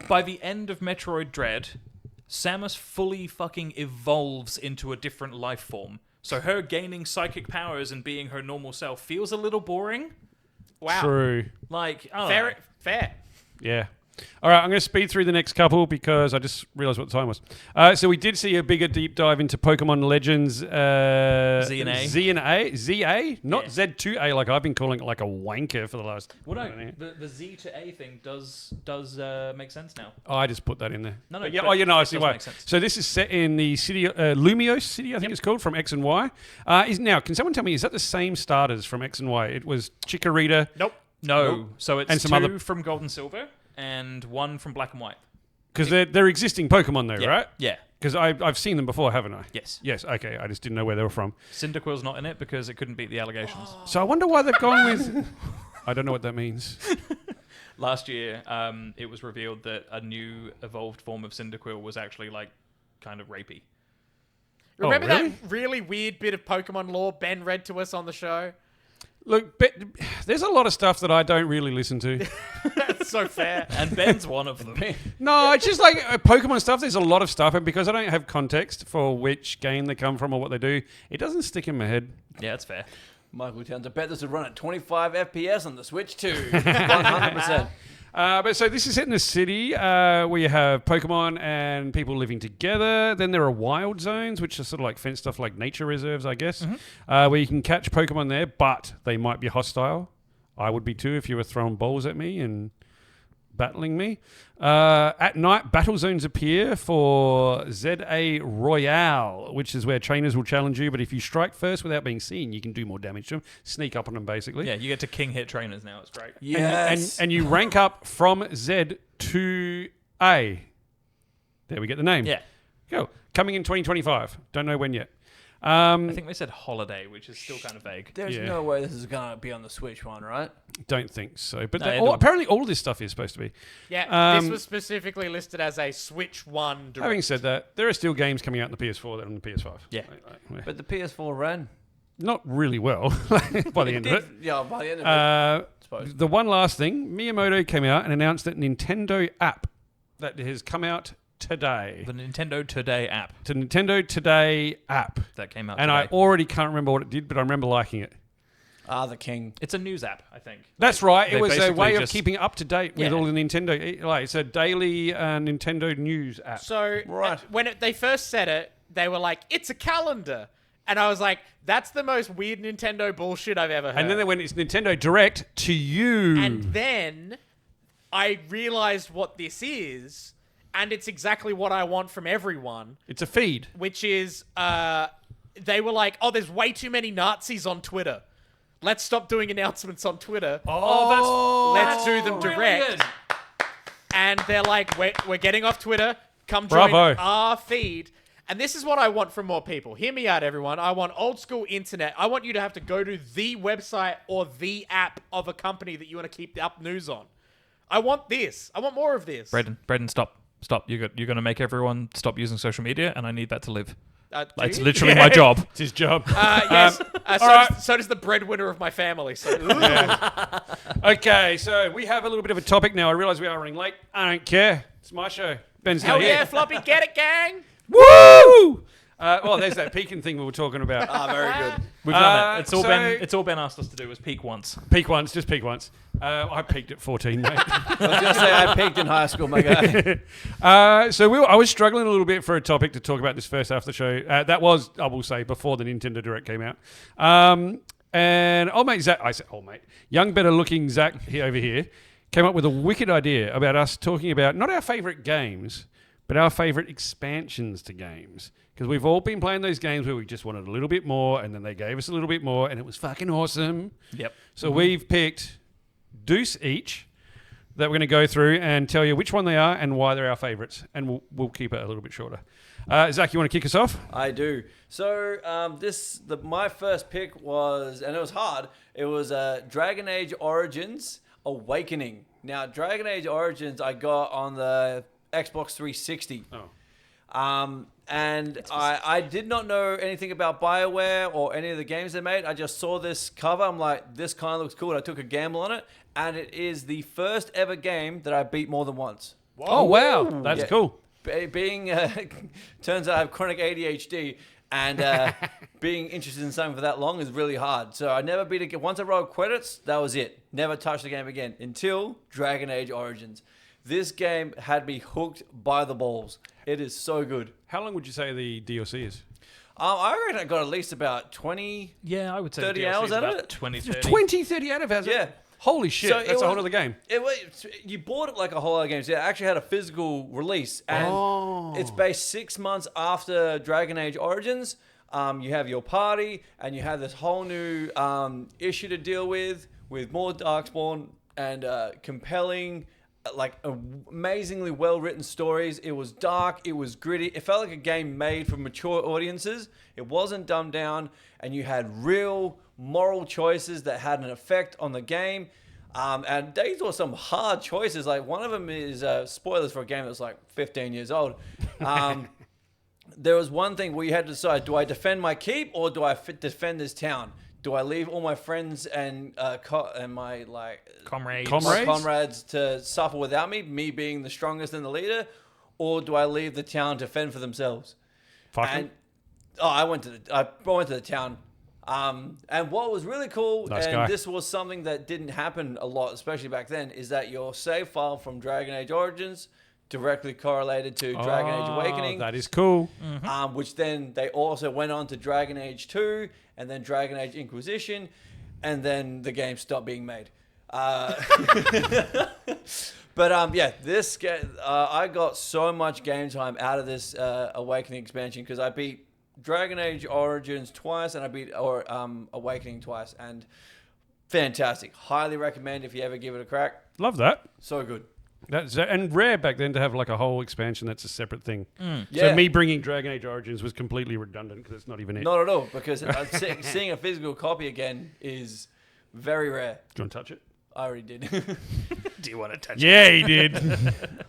Speaker 2: By the end of Metroid Dread, Samus fully fucking evolves into a different life form. So her gaining psychic powers and being her normal self feels a little boring.
Speaker 4: Wow.
Speaker 1: True.
Speaker 2: Like, I don't know.
Speaker 4: Fair.
Speaker 1: Yeah. All right, I'm going to speed through the next couple because I just realised what the time was. So we did see a bigger deep dive into Pokemon Legends. Z
Speaker 2: and A.
Speaker 1: ZA? Not
Speaker 2: Yeah.
Speaker 1: Z2A like I've been calling it like a wanker for the last...
Speaker 2: Well,
Speaker 1: I don't know.
Speaker 2: no, the Z to A thing does make sense now.
Speaker 1: Oh, I just put that in there.
Speaker 2: No,
Speaker 1: But yeah,
Speaker 2: but
Speaker 1: I
Speaker 2: it
Speaker 1: see
Speaker 2: does
Speaker 1: why.
Speaker 2: make sense.
Speaker 1: So this is set in the city, Lumiose City, I think it's called, from X and Y. Can someone tell me, is that the same starters from X and Y? It was Chikorita.
Speaker 4: Nope.
Speaker 2: No, so it's
Speaker 1: And some
Speaker 2: two
Speaker 1: other-
Speaker 2: from Gold and Silver and one from Black and White.
Speaker 1: Because they're existing Pokemon though,
Speaker 2: Yeah.
Speaker 1: right?
Speaker 2: Yeah.
Speaker 1: Because I've seen them before, haven't I?
Speaker 2: Yes.
Speaker 1: Yes, okay. I just didn't know where they were from.
Speaker 2: Cyndaquil's not in it because it couldn't beat the allegations.
Speaker 1: So I wonder why they've gone with... I don't know what that means.
Speaker 2: Last year, it was revealed that a new evolved form of Cyndaquil was actually like kind of rapey.
Speaker 4: Remember
Speaker 1: really?
Speaker 4: that really weird bit of Pokemon lore Ben read to us on the show?
Speaker 1: Look, there's a lot of stuff that I don't really listen to.
Speaker 4: That's so fair.
Speaker 2: And Ben's one of them.
Speaker 1: No, it's just like Pokemon stuff. There's a lot of stuff, and because I don't have context for which game they come from or what they do, it doesn't stick in my head.
Speaker 2: Yeah, that's fair.
Speaker 3: Michael Towns, I bet this would run at 25 FPS on the Switch too. 100%.
Speaker 1: But so this is set in a city where you have Pokemon and people living together. Then there are wild zones, which are sort of like fenced off, like nature reserves, I guess, where you can catch Pokemon there, but they might be hostile. I would be too if you were throwing balls at me and battling me. At night, battle zones appear for ZA Royale, which is where trainers will challenge you, but if you strike first without being seen, you can do more damage to them. Sneak up on them, basically.
Speaker 2: Yeah, you get to king hit trainers now. It's great.
Speaker 3: Yes.
Speaker 1: And you rank up from Z to A. There we get the name.
Speaker 2: Yeah.
Speaker 1: Go. Coming in 2025. Don't know when yet.
Speaker 2: I think they said holiday, which is still kind of vague.
Speaker 3: There's
Speaker 1: Yeah.
Speaker 3: no way this is going to be on the Switch one, right?
Speaker 1: Don't think so. But
Speaker 2: No,
Speaker 1: apparently all of this stuff is supposed to be.
Speaker 4: Yeah, this was specifically listed as a Switch 1 direct.
Speaker 1: Having said that, there are still games coming out on the PS4 that are on the PS5.
Speaker 2: Yeah.
Speaker 3: But the PS4 ran.
Speaker 1: Not really well by the end of it.
Speaker 3: Yeah, by the end of it, I suppose.
Speaker 1: The one last thing, Miyamoto came out and announced that Nintendo app that has come out today.
Speaker 2: The Nintendo Today app
Speaker 1: The Nintendo Today app.
Speaker 2: that came out
Speaker 1: And
Speaker 2: today.
Speaker 1: I already can't remember what it did, but I remember liking it.
Speaker 3: The king.
Speaker 2: It's a news app, I think.
Speaker 1: That's right.
Speaker 2: They
Speaker 1: It was a
Speaker 2: basically
Speaker 1: way of
Speaker 2: just-
Speaker 1: keeping up to date with
Speaker 2: Yeah.
Speaker 1: all the Nintendo. Like, it's a daily Nintendo news app.
Speaker 4: So
Speaker 3: Right.
Speaker 4: when they first said it, they were like, "It's a calendar," and I was like, "That's the most weird Nintendo bullshit I've ever heard."
Speaker 1: And then they went, it's Nintendo Direct to you.
Speaker 4: And then I realized what this is, and it's exactly what I want from everyone,
Speaker 1: It's a feed.
Speaker 4: which is they were like, "Oh, there's way too many Nazis on Twitter. Let's stop doing announcements on Twitter. Let's do them direct." And they're like, we're getting off Twitter. Come join
Speaker 1: Bravo.
Speaker 4: our feed. And this is what I want from more people. Hear me out, everyone. I want old school internet. I want you to have to go to the website or the app of a company that you want to keep up news on. I want this. I want more of this.
Speaker 2: Brayden, stop. You're going to make everyone stop using social media, and I need that to live.
Speaker 4: Do
Speaker 2: It's
Speaker 4: you?
Speaker 2: literally my job.
Speaker 1: It's his job.
Speaker 4: Yes. So does the breadwinner of my family. So
Speaker 1: Okay, so we have a little bit of a topic now. I realise we are running late. I don't care. It's my show. Ben's
Speaker 4: hell
Speaker 1: not here.
Speaker 4: yeah, Floppy, get it, gang.
Speaker 1: Woo! Well, there's that peeking thing we were talking about.
Speaker 3: Very good.
Speaker 2: We've done it.
Speaker 1: so-
Speaker 2: It's all Ben asked us to do was peak once.
Speaker 1: Peak once, just peak once. I peaked at 14, mate.
Speaker 3: I was going to say I peaked in high school, my guy.
Speaker 1: So I was struggling a little bit for a topic to talk about this first half of the show. That was, I will say, before the Nintendo Direct came out. And old mate Zach, I said, old mate, young, better looking Zach over here, came up with a wicked idea about us talking about not our favourite games, but our favourite expansions to games. Because we've all been playing those games where we just wanted a little bit more, and then they gave us a little bit more, and it was fucking awesome.
Speaker 2: Yep.
Speaker 1: So we've picked deuce each that we're going to go through and tell you which one they are and why they're our favourites. And we'll keep it a little bit shorter. Zach, you want to kick us off?
Speaker 3: I do. So my first pick was, and it was hard, it was Dragon Age Origins Awakening. Now, Dragon Age Origins I got on the Xbox 360. And I did not know anything about BioWare or any of the games they made. I just saw this cover. I'm like, this kind of looks cool. And I took a gamble on it. And it is the first ever game that I beat more than once.
Speaker 1: Oh, wow. That's
Speaker 3: Yeah.
Speaker 1: cool.
Speaker 3: Being, turns out I have chronic ADHD. And being interested in something for that long is really hard. So I never beat it. Once I rolled credits, that was it. Never touched the game again until Dragon Age Origins. This game had me hooked by the balls. It is so good.
Speaker 1: How long would you say the DLC is?
Speaker 3: I reckon I got at least about 20.
Speaker 2: Yeah, I would say
Speaker 3: 30
Speaker 2: DLC
Speaker 3: hours
Speaker 2: is
Speaker 3: out of
Speaker 2: about
Speaker 3: it?
Speaker 2: 20, 30.
Speaker 1: 20, 30 out of it.
Speaker 3: Yeah.
Speaker 1: Holy shit.
Speaker 3: So it
Speaker 1: That's a whole
Speaker 3: was-
Speaker 1: other game.
Speaker 3: You bought it like a whole lot of games. It actually had a physical release. And it's based 6 months after Dragon Age Origins. You have your party, and you have this whole new issue to deal with more Darkspawn and compelling, like amazingly well-written stories. It was dark. It was gritty. It felt like a game made for mature audiences. It wasn't dumbed down, and you had real moral choices that had an effect on the game. And these were some hard choices. Like one of them is spoilers for a game that's like 15 years old. There was one thing where you had to decide: do I defend my keep or do I defend this town? Do I leave all my friends and my comrades to suffer without me being the strongest and the leader, or do I leave the town to fend for themselves?
Speaker 1: Fucking.
Speaker 3: I went to the town. And what was really cool,
Speaker 1: Nice
Speaker 3: and
Speaker 1: guy.
Speaker 3: this was something that didn't happen a lot, especially back then, is that your save file from Dragon Age Origins directly correlated to Dragon Age Awakening.
Speaker 1: That is cool.
Speaker 3: Which then they also went on to Dragon Age 2 and then Dragon Age Inquisition, and then the game stopped being made. But yeah, this game, I got so much game time out of this Awakening expansion because I beat Dragon Age Origins twice and I beat Awakening twice, and fantastic. Highly recommend if you ever give it a crack.
Speaker 1: Love that.
Speaker 3: So good.
Speaker 1: That's and rare back then to have like a whole expansion that's a separate thing.
Speaker 3: Yeah.
Speaker 1: So me bringing Dragon Age Origins was completely redundant because it's not even it.
Speaker 3: Not at all, because seeing a physical copy again is very rare.
Speaker 1: Do you want to touch it?
Speaker 3: I already did.
Speaker 2: Do you want to touch
Speaker 1: Yeah, he did.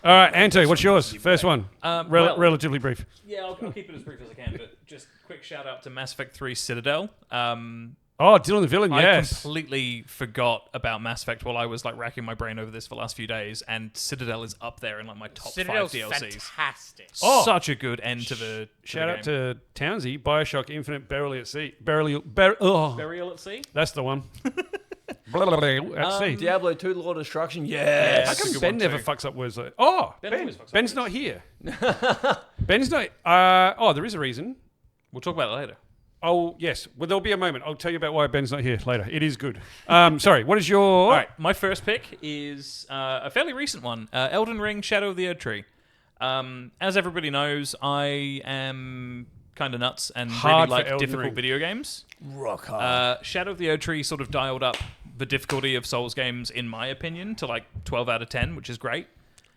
Speaker 1: All right, Anto, what's yours? First one.
Speaker 2: Well-
Speaker 1: Relatively brief.
Speaker 2: Yeah, I'll keep it as brief as I can, but just quick shout out to Mass Effect 3 Citadel.
Speaker 1: Oh, Dylan the Villain,
Speaker 2: I
Speaker 1: yes.
Speaker 2: completely forgot about Mass Effect while I was like racking my brain over this for the last few days, and Citadel is up there in like my top
Speaker 4: Citadel's
Speaker 2: 5 DLCs.
Speaker 4: fantastic.
Speaker 1: Oh.
Speaker 2: Such a good end to the
Speaker 1: Shout out
Speaker 2: game.
Speaker 1: to Townsy, Bioshock Infinite, Burial at Sea. Burial
Speaker 2: Burial at Sea.
Speaker 1: that's the one. At sea.
Speaker 3: Diablo 2 Lord of Destruction,
Speaker 2: Yeah,
Speaker 3: yes.
Speaker 1: How
Speaker 2: that's a
Speaker 1: come
Speaker 2: good
Speaker 1: Ben
Speaker 2: one
Speaker 1: never
Speaker 2: too.
Speaker 1: fucks up words like, oh,
Speaker 2: Ben
Speaker 1: Ben.
Speaker 2: always fucks up
Speaker 1: Ben's
Speaker 2: words.
Speaker 1: not here. Ben's not. Oh, there is a reason.
Speaker 2: We'll talk about it later.
Speaker 1: Oh, yes. Well, there'll be a moment. I'll tell you about why Ben's not here later. It is good. Sorry, what is your...
Speaker 2: All right, my first pick is a fairly recent one, Elden Ring: Shadow of the Erd Tree. As everybody knows, I am kind of nuts and
Speaker 1: Hard
Speaker 2: really
Speaker 1: for
Speaker 2: like
Speaker 1: Elden
Speaker 2: difficult
Speaker 1: Ring.
Speaker 2: video games.
Speaker 3: Rock hard.
Speaker 2: Shadow of the Erd Tree sort of dialed up the difficulty of Souls games, in my opinion, to like 12 out of 10, which is great.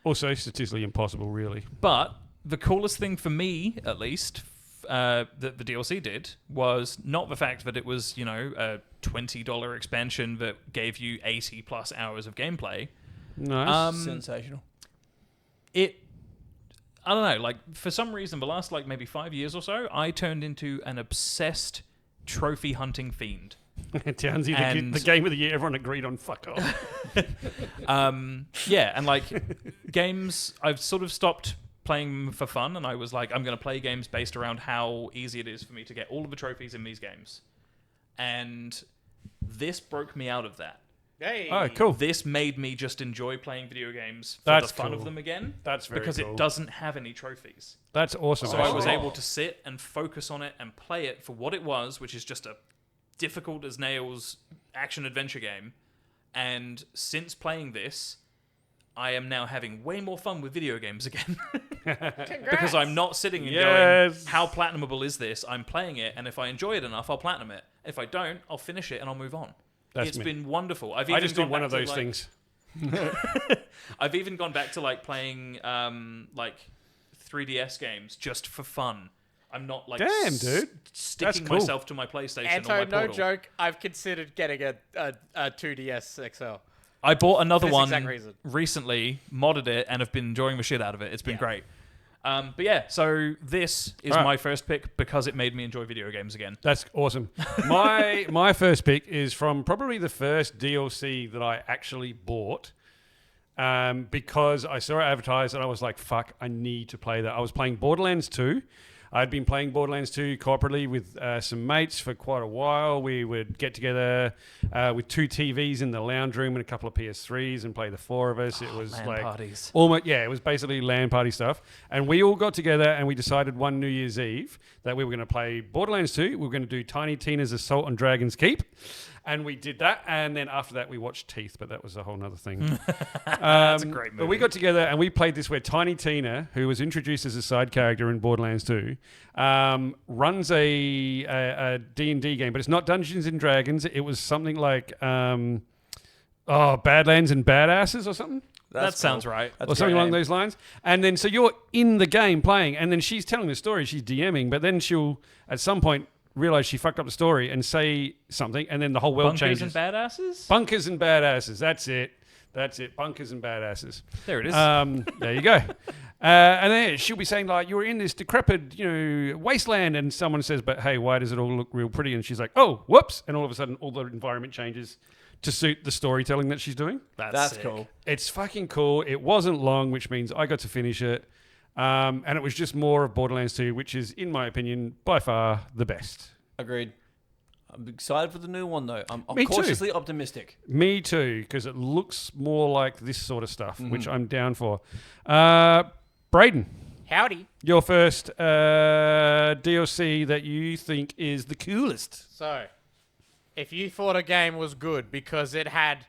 Speaker 1: Also statistically impossible, really.
Speaker 2: But the coolest thing for me, at least, that the DLC did was not the fact that it was, you know, a $20 expansion that gave you 80 plus hours of gameplay.
Speaker 1: Nice.
Speaker 3: Sensational.
Speaker 2: I don't know, like, for some reason, the last, like, maybe 5 years or so, I turned into an obsessed trophy hunting fiend.
Speaker 1: Townsy,
Speaker 2: and-
Speaker 1: the game of the year, everyone agreed on fuck off.
Speaker 2: Yeah, and, like, games, I've sort of stopped playing them for fun, and I was like, I'm going to play games based around how easy it is for me to get all of the trophies in these games. And this broke me out of that.
Speaker 4: Hey.
Speaker 1: Oh, cool.
Speaker 2: This made me just enjoy playing video games for
Speaker 1: That's
Speaker 2: the fun
Speaker 1: cool.
Speaker 2: of them again.
Speaker 1: That's very
Speaker 2: because
Speaker 1: cool.
Speaker 2: it doesn't have any trophies.
Speaker 1: That's awesome.
Speaker 2: So I was
Speaker 1: actually.
Speaker 2: able to sit and focus on it and play it for what it was, which is just a difficult as nails action adventure game. And since playing this, I am now having way more fun with video games again. Because I'm not sitting and going,
Speaker 1: Yes.
Speaker 2: how platinumable is this? I'm playing it, and if I enjoy it enough, I'll platinum it. If I don't, I'll finish it and I'll move on.
Speaker 1: That's
Speaker 2: It's
Speaker 1: me.
Speaker 2: been wonderful.
Speaker 1: I just did one of those things.
Speaker 2: I've even gone back to like playing like 3DS games just for fun. I'm not like
Speaker 1: Damn, dude.
Speaker 2: sticking
Speaker 1: That's cool.
Speaker 2: myself to my PlayStation or
Speaker 4: Anto,
Speaker 2: my
Speaker 4: no
Speaker 2: Portal.
Speaker 4: joke. I've considered getting a 2DS XL.
Speaker 2: I bought another
Speaker 4: For this
Speaker 2: one
Speaker 4: exact reason.
Speaker 2: recently, modded it, and have been enjoying the shit out of it. It's been
Speaker 4: Yeah.
Speaker 2: great. But yeah, so this is
Speaker 1: All right.
Speaker 2: my first pick because it made me enjoy video games again.
Speaker 1: That's awesome. My first pick is from probably the first DLC that I actually bought because I saw it advertised and I was like, fuck, I need to play that. I was playing Borderlands 2. I'd been playing Borderlands 2 cooperatively with some mates for quite a while. We would get together with 2 TVs in the lounge room and a couple of PS3s and play the 4 of us. It was
Speaker 2: LAN
Speaker 1: like
Speaker 2: parties.
Speaker 1: almost, yeah, it was basically LAN party stuff. And we all got together and we decided one New Year's Eve that we were going to play Borderlands 2. We were going to do Tiny Tina's Assault on Dragon's Keep. And we did that. And then after that, we watched Teeth, but that was a whole nother thing.
Speaker 2: That's a great movie.
Speaker 1: But we got together and we played this where Tiny Tina, who was introduced as a side character in Borderlands 2, runs a D&D game, but it's not Dungeons and Dragons. It was something like Badlands and Badasses or something.
Speaker 2: That sounds right.
Speaker 3: That's
Speaker 1: Or something
Speaker 3: great
Speaker 1: along
Speaker 3: name.
Speaker 1: those lines. And then so you're in the game playing, and then she's telling the story, she's DMing, but then she'll at some point realize she fucked up the story and say something, and then the whole world
Speaker 2: Bunkers
Speaker 1: changes.
Speaker 2: and badasses?
Speaker 1: Bunkers and badasses. That's it. Bunkers and badasses.
Speaker 2: There it is.
Speaker 1: There you go. And then she'll be saying like, "You're in this decrepit, wasteland," and someone says, "But hey, why does it all look real pretty?" And she's like, "Oh, whoops!" And all of a sudden, all the environment changes to suit the storytelling that she's doing.
Speaker 3: That's
Speaker 2: sick.
Speaker 3: cool.
Speaker 1: It's fucking cool. It wasn't long, which means I got to finish it. And it was just more of Borderlands 2, which is, in my opinion, by far the best.
Speaker 3: Agreed. I'm excited for the new one though. I'm
Speaker 1: Me too.
Speaker 3: cautiously optimistic.
Speaker 1: Me too, because it looks more like this sort of stuff, which I'm down for. Brayden,
Speaker 4: Howdy.
Speaker 1: your first DLC that you think is the coolest.
Speaker 4: So, if you thought a game was good because it had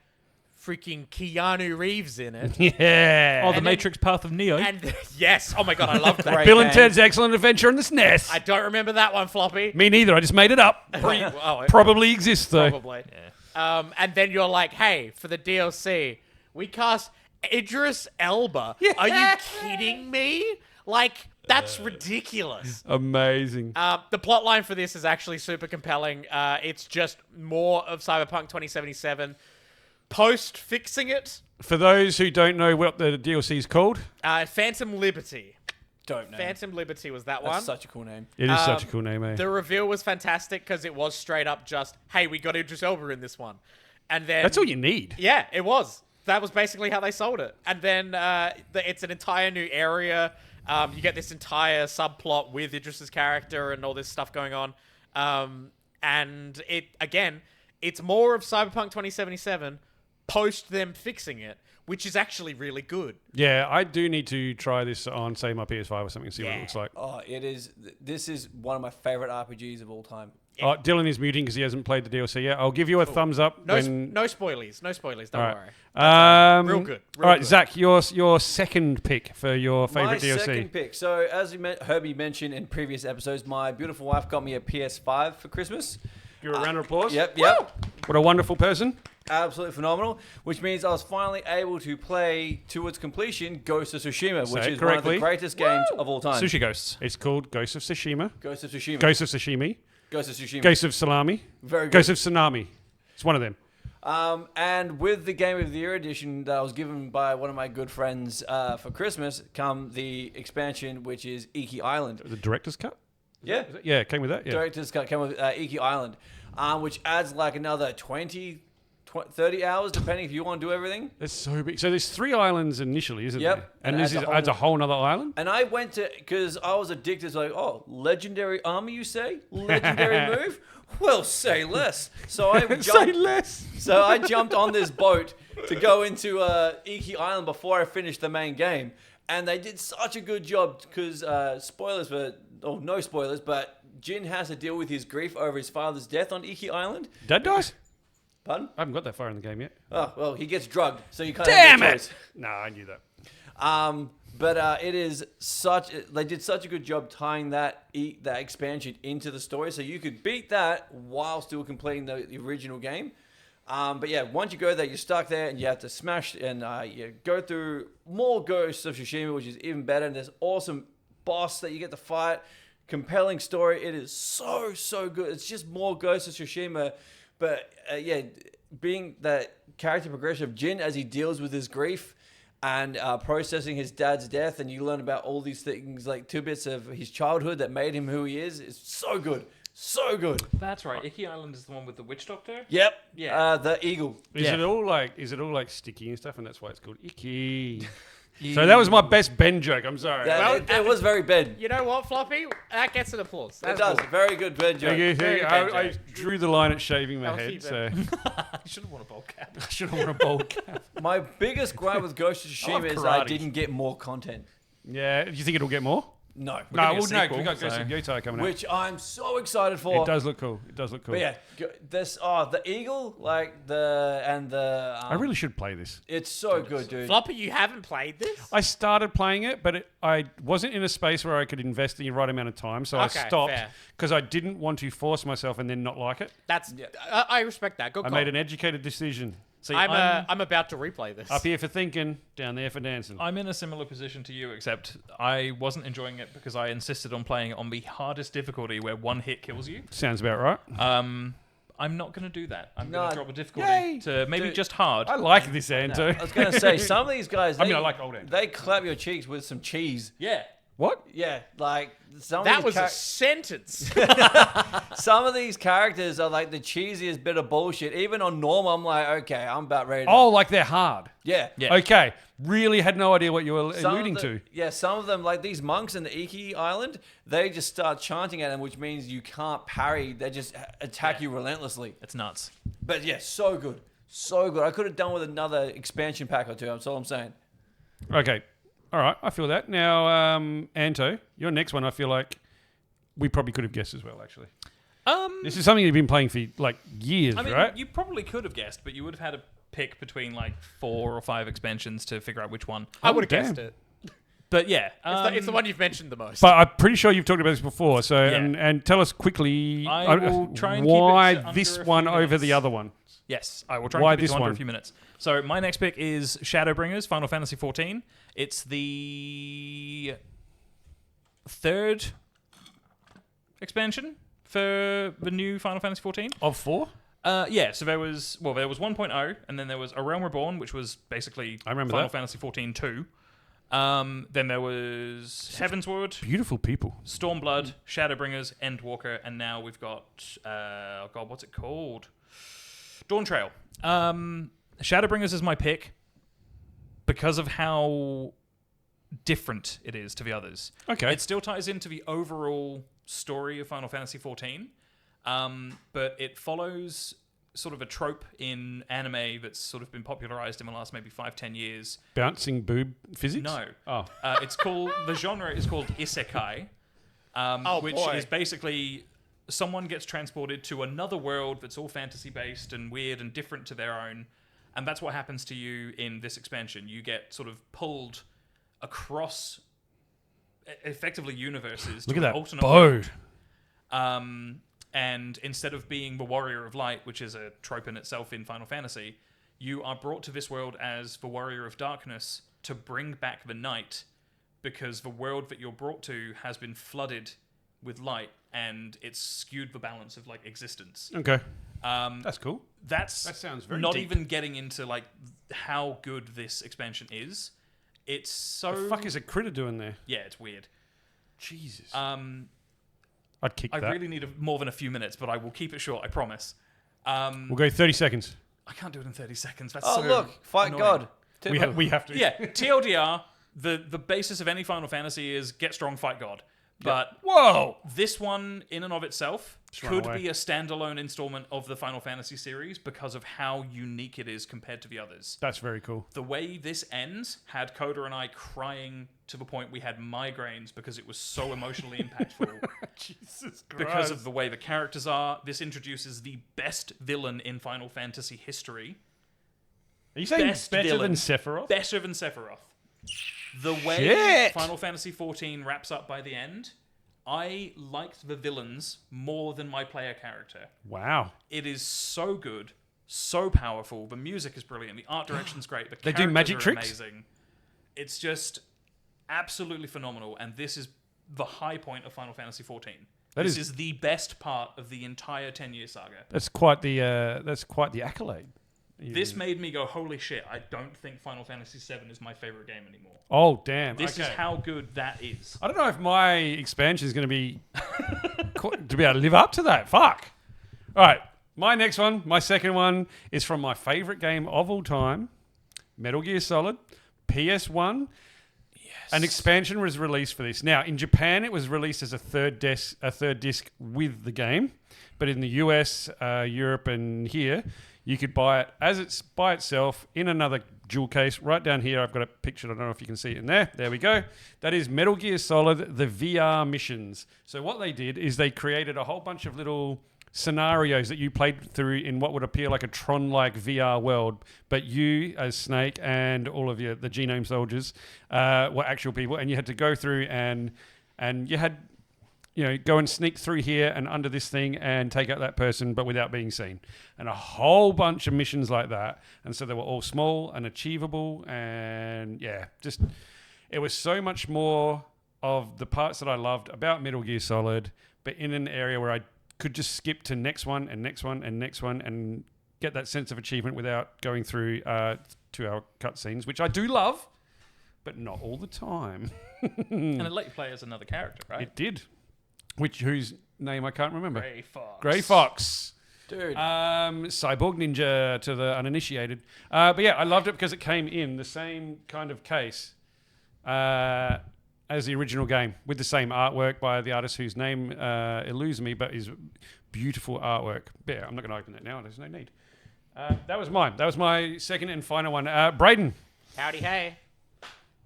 Speaker 4: freaking Keanu Reeves in it,
Speaker 1: Yeah.
Speaker 2: Oh, the
Speaker 4: And
Speaker 2: Matrix Path of Neo.
Speaker 4: and yes, oh my god, I love that.
Speaker 3: Great
Speaker 1: Bill and
Speaker 3: game.
Speaker 1: Ted's Excellent Adventure on the SNES.
Speaker 4: I don't remember that one, Floppy.
Speaker 1: Me neither. I just made it up. Probably exists though.
Speaker 4: Probably. And then you're like, hey, for the DLC, we cast Idris Elba.
Speaker 1: Yeah.
Speaker 4: Are you kidding me? Like, that's ridiculous.
Speaker 1: Amazing.
Speaker 4: The plot line for this is actually super compelling. It's just more of Cyberpunk 2077 post fixing it.
Speaker 1: For those who don't know what the DLC is called,
Speaker 4: Phantom Liberty.
Speaker 3: Don't know.
Speaker 4: Phantom Liberty was that
Speaker 3: That's
Speaker 4: one.
Speaker 3: such a cool name.
Speaker 1: it is such a cool name, eh?
Speaker 4: The reveal was fantastic because it was straight up just, hey, we got Idris Elba in this one. And then
Speaker 1: That's all you need.
Speaker 4: Yeah, it was. That was basically how they sold it. And then it's an entire new area. You get this entire subplot with Idris's character and all this stuff going on. And it's more of Cyberpunk 2077 post them fixing it, which is actually really good.
Speaker 1: Yeah, I do need to try this on, say, my PS5 or something and see what it looks like.
Speaker 3: Oh, it is. This is one of my favorite RPGs of all time.
Speaker 1: Oh, Dylan is muting because he hasn't played the DLC yet. I'll give you a thumbs up.
Speaker 4: No
Speaker 1: when...
Speaker 4: spoilies. No spoilies. Don't
Speaker 1: All
Speaker 4: worry.
Speaker 1: right.
Speaker 4: Real good.
Speaker 1: All right, Zach, your second pick for your favorite
Speaker 3: My
Speaker 1: DLC.
Speaker 3: second pick. So, as Herbie mentioned in previous episodes, my beautiful wife got me a PS5 for Christmas.
Speaker 1: Give her a round of applause.
Speaker 3: Yep.
Speaker 1: What a wonderful person.
Speaker 3: Absolutely phenomenal. Which means I was finally able to play to its completion Ghost of Tsushima,
Speaker 1: Say
Speaker 3: which
Speaker 1: it
Speaker 3: is one of
Speaker 1: correctly.
Speaker 3: the greatest games of all time.
Speaker 2: Sushi Ghosts.
Speaker 1: It's called Ghost of Tsushima.
Speaker 3: Ghost of Tsushima.
Speaker 1: Ghost of Sashimi.
Speaker 3: Ghost of Tsushima.
Speaker 1: Ghost of Salami.
Speaker 3: Very good.
Speaker 1: Ghost of Tsunami. It's one of them.
Speaker 3: And with the Game of the Year edition that I was given by one of my good friends for Christmas, come the expansion, which is Iki Island.
Speaker 1: The director's cut?
Speaker 3: Yeah.
Speaker 1: Yeah, it came with that. Yeah.
Speaker 3: Director's cut came with Iki Island, which adds like another 30 hours, depending if you want to do everything.
Speaker 1: That's so big. So there's 3 islands initially, isn't
Speaker 3: Yep.
Speaker 1: there? And
Speaker 3: And
Speaker 1: this
Speaker 3: adds
Speaker 1: adds a whole nother island?
Speaker 3: And I went to, because I was addicted to like, oh, legendary army, you say? Legendary move? Well, say less. So I jumped.
Speaker 1: Say less.
Speaker 3: So I jumped on this boat to go into Iki Island before I finished the main game. And they did such a good job because, spoilers for, oh, no spoilers, but Jin has to deal with his grief over his father's death on Iki Island.
Speaker 1: Dad dies?
Speaker 3: Pardon?
Speaker 1: I haven't got that far in the game yet.
Speaker 3: Oh, well, he gets drugged, so you can't
Speaker 1: Damn
Speaker 3: have a
Speaker 1: it!
Speaker 3: choice.
Speaker 1: No, I knew that.
Speaker 3: But it is they did such a good job tying that expansion into the story, so you could beat that while still completing the original game. But yeah, once you go there, you're stuck there, and you have to smash and you go through more Ghosts of Tsushima, which is even better. And there's awesome boss that you get to fight, compelling story. It is so good. It's just more Ghosts of Tsushima, but yeah, being that character progression of Jin as he deals with his grief. And processing his dad's death, and you learn about all these things, like 2 bits of his childhood that made him who he is. It's so good. So good.
Speaker 2: That's right. Iki Island is the one with the witch doctor.
Speaker 3: Yep.
Speaker 2: Yeah.
Speaker 3: The eagle.
Speaker 1: Is it all like sticky and stuff, and that's why it's called Icky? So that was my best Ben joke. I'm sorry.
Speaker 3: It was very Ben.
Speaker 4: You know what, Floppy? That gets an applause.
Speaker 3: It does.
Speaker 4: Cool.
Speaker 3: Very good Ben joke.
Speaker 1: Thank you.
Speaker 4: Very
Speaker 1: I
Speaker 4: Ben
Speaker 1: drew the line at shaving my
Speaker 4: I'll
Speaker 1: head,
Speaker 4: keep it.
Speaker 1: so
Speaker 2: You should have worn a bowl cap.
Speaker 1: I should have worn a bowl cap.
Speaker 3: My biggest gripe with Ghost of
Speaker 1: I love
Speaker 3: Tsushima is I
Speaker 1: karate.
Speaker 3: didn't get more content.
Speaker 1: Yeah, do you think it'll get more?
Speaker 3: No.
Speaker 1: No,
Speaker 2: getting a
Speaker 1: well, no, 'cause we
Speaker 2: sequel,
Speaker 1: got Ghost
Speaker 2: so-
Speaker 1: of Yotai coming out.
Speaker 3: Which I'm so excited for.
Speaker 1: It does look cool.
Speaker 3: But yeah, the eagle, like the
Speaker 1: I really should play this.
Speaker 3: it's so good, dude.
Speaker 4: Floppy, you haven't played this?
Speaker 1: I started playing it, but I wasn't in a space where I could invest the right amount of time, so I
Speaker 4: Okay,
Speaker 1: stopped
Speaker 4: fair.
Speaker 1: because I didn't want to force myself and then not like it.
Speaker 4: That's I respect that. Good
Speaker 1: I
Speaker 4: call.
Speaker 1: made an educated decision.
Speaker 2: See,
Speaker 4: I'm about to replay this.
Speaker 1: Up here for thinking, down there for dancing.
Speaker 2: I'm in a similar position to you, except I wasn't enjoying it because I insisted on playing it on the hardest difficulty where one hit kills you.
Speaker 1: Sounds about right.
Speaker 2: I'm not going to do that. I'm
Speaker 3: No.
Speaker 2: going to drop a difficulty
Speaker 1: Yay.
Speaker 2: to maybe
Speaker 3: Dude,
Speaker 2: just hard.
Speaker 1: I like this, Anto.
Speaker 3: I was gonna say some of these guys.
Speaker 1: I mean, I like old Anto.
Speaker 3: They clap your cheeks with some cheese.
Speaker 2: Yeah.
Speaker 1: What?
Speaker 3: Yeah, like some
Speaker 4: that
Speaker 3: of
Speaker 4: was
Speaker 3: these
Speaker 4: a sentence.
Speaker 3: some of these characters are like the cheesiest bit of bullshit. Even on normal, I'm like, okay, I'm about ready.
Speaker 1: Oh, like they're hard.
Speaker 3: yeah.
Speaker 2: Yeah.
Speaker 1: Okay. Really had no idea what you were
Speaker 3: Some of
Speaker 1: alluding
Speaker 3: the-
Speaker 1: to.
Speaker 3: Yeah, some of them, like these monks in the Iki Island, they just start chanting at them, which means you can't parry. They just attack you relentlessly.
Speaker 2: It's nuts.
Speaker 3: But yeah, so good. So good. I could have done with another expansion pack or two. That's all I'm saying.
Speaker 1: Okay. All right. I feel that. Now, Anto, your next one, I feel like we probably could have guessed as well, actually. This is something you've been playing for like years,
Speaker 2: I mean,
Speaker 1: right?
Speaker 2: you probably could have guessed, but you would have had to pick between like 4 or 5 expansions to figure out which one.
Speaker 4: I would have
Speaker 1: damn.
Speaker 4: guessed it.
Speaker 2: But yeah,
Speaker 4: It's the one you've mentioned the most.
Speaker 1: But I'm pretty sure you've talked about this before. So,
Speaker 2: Yeah.
Speaker 1: and tell us quickly
Speaker 2: I will try and keep it
Speaker 1: why
Speaker 2: to
Speaker 1: this
Speaker 2: under a
Speaker 1: one
Speaker 2: few
Speaker 1: over
Speaker 2: minutes.
Speaker 1: the other one.
Speaker 2: Yes, I will try
Speaker 1: Why
Speaker 2: and keep it
Speaker 1: this
Speaker 2: to under
Speaker 1: one?
Speaker 2: a few minutes. So my next pick is Shadowbringers, Final Fantasy XIV. It's the third expansion for the new Final Fantasy XIV.
Speaker 1: Of 4?
Speaker 2: Yeah, so there was 1.0, and then there was A Realm Reborn, which was basically
Speaker 1: I remember
Speaker 2: Final
Speaker 1: that.
Speaker 2: Fantasy XIV 2. Then there was Heavensward,
Speaker 1: Beautiful people.
Speaker 2: Stormblood, Shadowbringers, Endwalker, and now we've got what's it called? Dawn Trail. Shadowbringers is my pick because of how different it is to the others.
Speaker 1: Okay.
Speaker 2: It still ties into the overall story of Final Fantasy XIV, but it follows sort of a trope in anime that's sort of been popularized in the last maybe 5-10 years.
Speaker 1: Bouncing boob physics?
Speaker 2: No.
Speaker 1: Oh.
Speaker 2: The genre is called isekai, which
Speaker 4: boy.
Speaker 2: is basically someone gets transported to another world that's all fantasy-based and weird and different to their own, and that's what happens to you in this expansion. You get sort of pulled across effectively universes
Speaker 1: Look
Speaker 2: to
Speaker 1: at
Speaker 2: an
Speaker 1: that
Speaker 2: alternate
Speaker 1: bow.
Speaker 2: world. And instead of being the Warrior of Light, which is a trope in itself in Final Fantasy, you are brought to this world as the Warrior of Darkness to bring back the night, because the world that you're brought to has been flooded with light and it's skewed the balance of like existence.
Speaker 1: Okay. That's cool.
Speaker 2: That
Speaker 1: sounds very
Speaker 2: not
Speaker 1: deep.
Speaker 2: even getting into like how good this expansion is. It's so
Speaker 1: The fuck is a critter doing there?
Speaker 2: yeah, it's weird.
Speaker 1: Jesus.
Speaker 2: Um,
Speaker 1: I'd kick
Speaker 2: I
Speaker 1: that.
Speaker 2: really need more than a few minutes, but I will keep it short. I promise.
Speaker 1: We'll go 30 seconds.
Speaker 2: I can't do it in 30 seconds. That's
Speaker 3: Oh,
Speaker 2: so
Speaker 3: look, fight
Speaker 2: annoying.
Speaker 3: God.
Speaker 1: We have to.
Speaker 2: Yeah, TLDR, the basis of any Final Fantasy is get strong, fight God. But
Speaker 1: Whoa!
Speaker 2: this one, in and of itself,
Speaker 1: run
Speaker 2: could
Speaker 1: away.
Speaker 2: be a standalone installment of the Final Fantasy series because of how unique it is compared to the others.
Speaker 1: That's very cool.
Speaker 2: The way this ends had Coda and I crying to the point we had migraines because it was so emotionally impactful.
Speaker 1: Jesus Christ.
Speaker 2: Because of the way the characters are. This introduces the best villain in Final Fantasy history.
Speaker 1: Are you saying
Speaker 2: best
Speaker 1: better
Speaker 2: villain.
Speaker 1: than Sephiroth?
Speaker 2: Better than Sephiroth. The way
Speaker 1: Shit.
Speaker 2: Final Fantasy XIV wraps up by the end, I liked the villains more than my player character.
Speaker 1: Wow.
Speaker 2: It is so good, so powerful. The music is brilliant. The art direction's great. The
Speaker 1: They do
Speaker 2: characters
Speaker 1: magic
Speaker 2: are
Speaker 1: tricks?
Speaker 2: amazing. It's just absolutely phenomenal, and this is the high point of Final Fantasy XIV. This is the best part of the entire 10-year saga.
Speaker 1: That's quite the accolade.
Speaker 2: This made me go, holy shit, I don't think Final Fantasy VII is my favorite game anymore.
Speaker 1: Oh damn.
Speaker 2: This is
Speaker 1: Okay.
Speaker 2: how good that is.
Speaker 1: I don't know if my expansion is going to be to be able to live up to that. Fuck. All right. My next one, my second one, is from my favorite game of all time, Metal Gear Solid, PS1.
Speaker 2: Yes.
Speaker 1: An expansion was released for this. Now, in Japan, it was released as a third disc with the game, but in the US, Europe, and here, you could buy it as it's by itself in another jewel case. Right down here, I've got it pictured. I don't know if you can see it in there. There we go. That is Metal Gear Solid, the VR missions. So what they did is they created a whole bunch of little scenarios that you played through in what would appear like a Tron-like VR world, but you as Snake and all of the genome soldiers were actual people, and you had to go through and you had, go and sneak through here and under this thing and take out that person, but without being seen. And a whole bunch of missions like that. And so they were all small and achievable, and it was so much more of the parts that I loved about Metal Gear Solid, but in an area where I could just skip to next one and next one and next one and get that sense of achievement without going through 2-hour cutscenes, which I do love, but not all the time.
Speaker 2: And it let you play as another character, right?
Speaker 1: It did. Whose name I can't remember.
Speaker 2: Grey Fox.
Speaker 1: Grey Fox.
Speaker 3: Dude.
Speaker 1: Cyborg Ninja to the uninitiated. But yeah, I loved it because it came in the same kind of case as the original game, with the same artwork by the artist whose name eludes me, but is beautiful artwork. Yeah, I'm not going to open that now. There's no need. That was mine. That was my second and final one. Brayden.
Speaker 4: Howdy, hey.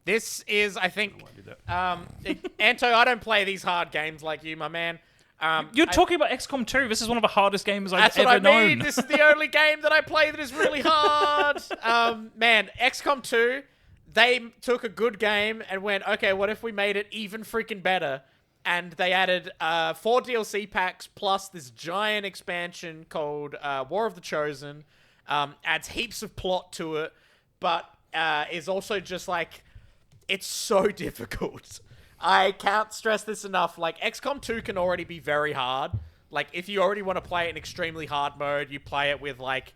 Speaker 4: This is, I think,
Speaker 1: I did that.
Speaker 4: Anto, I don't play these hard games like you, my man.
Speaker 2: You're talking about XCOM 2. This is one of the hardest games I've
Speaker 4: That's
Speaker 2: ever
Speaker 4: what I mean.
Speaker 2: known.
Speaker 4: This is the only game that I play that is really hard. Man, XCOM 2, they took a good game and went, okay, what if we made it even freaking better? And they added 4 DLC packs plus this giant expansion called War of the Chosen. adds heaps of plot to it, but is also just like, it's so difficult. I can't stress this enough. Like, XCOM 2 can already be very hard. Like, if you already want to play it in extremely hard mode, you play it with, like,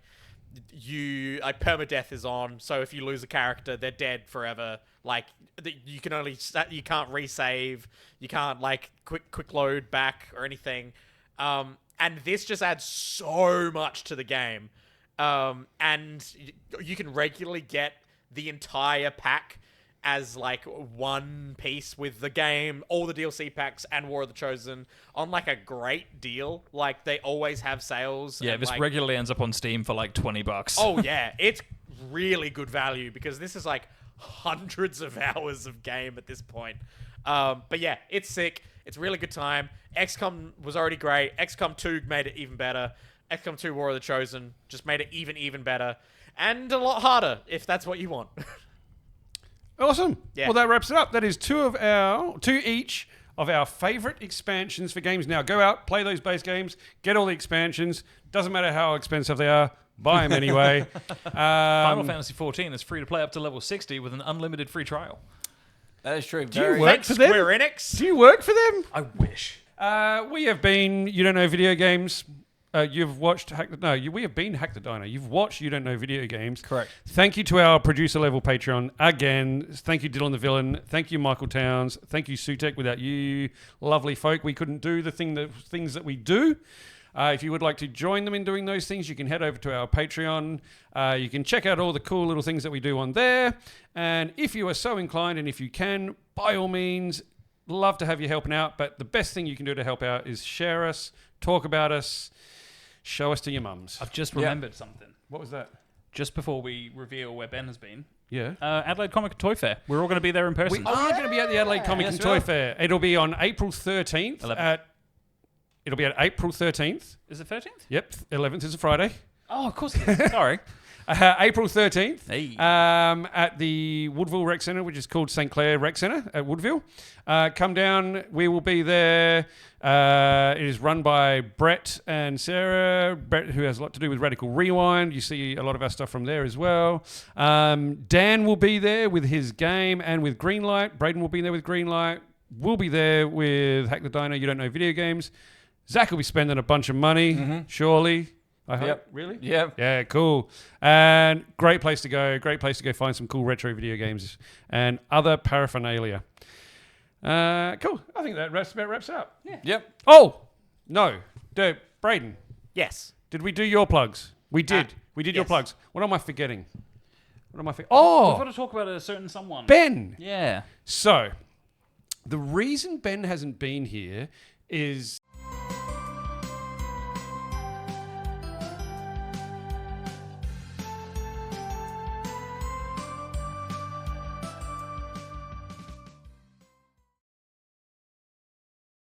Speaker 4: permadeath is on, so if you lose a character, they're dead forever. Like, you can't resave, you can't, like, quick load back or anything. And this just adds so much to the game. And you can regularly get the entire pack as like one piece with the game, all the DLC packs and War of the Chosen on like a great deal. Like, they always have sales.
Speaker 2: Yeah,
Speaker 4: and,
Speaker 2: this
Speaker 4: like,
Speaker 2: regularly ends up on Steam for like $20.
Speaker 4: oh yeah, it's really good value because this is like hundreds of hours of game at this point. But yeah, it's sick. It's a really good time. XCOM was already great. XCOM 2 made it even better. XCOM 2 War of the Chosen just made it even better. And a lot harder, if that's what you want.
Speaker 1: Awesome.
Speaker 4: Yeah.
Speaker 1: Well, that wraps it up. That is two each of our favorite expansions for games. Now, go out, play those base games, get all the expansions. Doesn't matter how expensive they are. Buy them anyway.
Speaker 2: Final Fantasy XIV is free to play up to level 60 with an unlimited free trial.
Speaker 3: That is true.
Speaker 1: Do you work
Speaker 4: Thanks,
Speaker 1: for them?
Speaker 4: Square Enix.
Speaker 1: Do you work for them?
Speaker 2: I wish.
Speaker 1: We have been You Don't Know Video Games. You've watched we have been Hack the Diner. You've watched You Don't Know Video Games.
Speaker 3: Correct.
Speaker 1: Thank you to our producer level Patreon again. Thank you, Dylan the Villain. Thank you, Michael Towns. Thank you, Sutek. Without you, lovely folk, we couldn't do the things that we do. If you would like to join them in doing those things, you can head over to our Patreon. You can check out all the cool little things that we do on there. And if you are so inclined, and if you can, by all means, love to have you helping out. But the best thing you can do to help out is share us, talk about us, show us to your mums.
Speaker 2: I've just remembered something.
Speaker 1: What was that?
Speaker 2: Just before we reveal where Ben has been,
Speaker 1: Yeah.
Speaker 2: Adelaide Comic and Toy Fair. We're all going to be there in person.
Speaker 1: We are going to be at the Adelaide Comic and Toy Fair. It'll be on April 13th.
Speaker 2: 11th.
Speaker 1: It'll be at April 13th.
Speaker 2: Is it 13th?
Speaker 1: Yep, 11th is a Friday.
Speaker 2: Oh, of course it is. Sorry.
Speaker 1: April 13th
Speaker 2: Hey.
Speaker 1: at the Woodville Rec Centre, which is called St. Clair Rec Centre at Woodville. Come down. We will be there. It is run by Brett and Sarah. Brett, who has a lot to do with Radical Rewind. You see a lot of our stuff from there as well. Dan will be there with his game and with Greenlight. Brayden will be there with Greenlight. We'll be there with Hack the Diner. You Don't Know Video Games. Zach will be spending a bunch of money, surely. I hope.
Speaker 3: Yep.
Speaker 1: Really?
Speaker 3: Yeah.
Speaker 1: Yeah, cool. And great place to go. Great place to go find some cool retro video games and other paraphernalia. Cool. I think that about wraps up. Yeah.
Speaker 3: Yep.
Speaker 1: Oh, no. Brayden,
Speaker 4: Yes.
Speaker 1: did we do your plugs? We did. We did your
Speaker 4: yes.
Speaker 1: plugs. What am I forgetting?
Speaker 2: We've got
Speaker 1: Oh,
Speaker 2: to talk about a certain someone.
Speaker 1: Ben.
Speaker 2: Yeah.
Speaker 1: So, the reason Ben hasn't been here is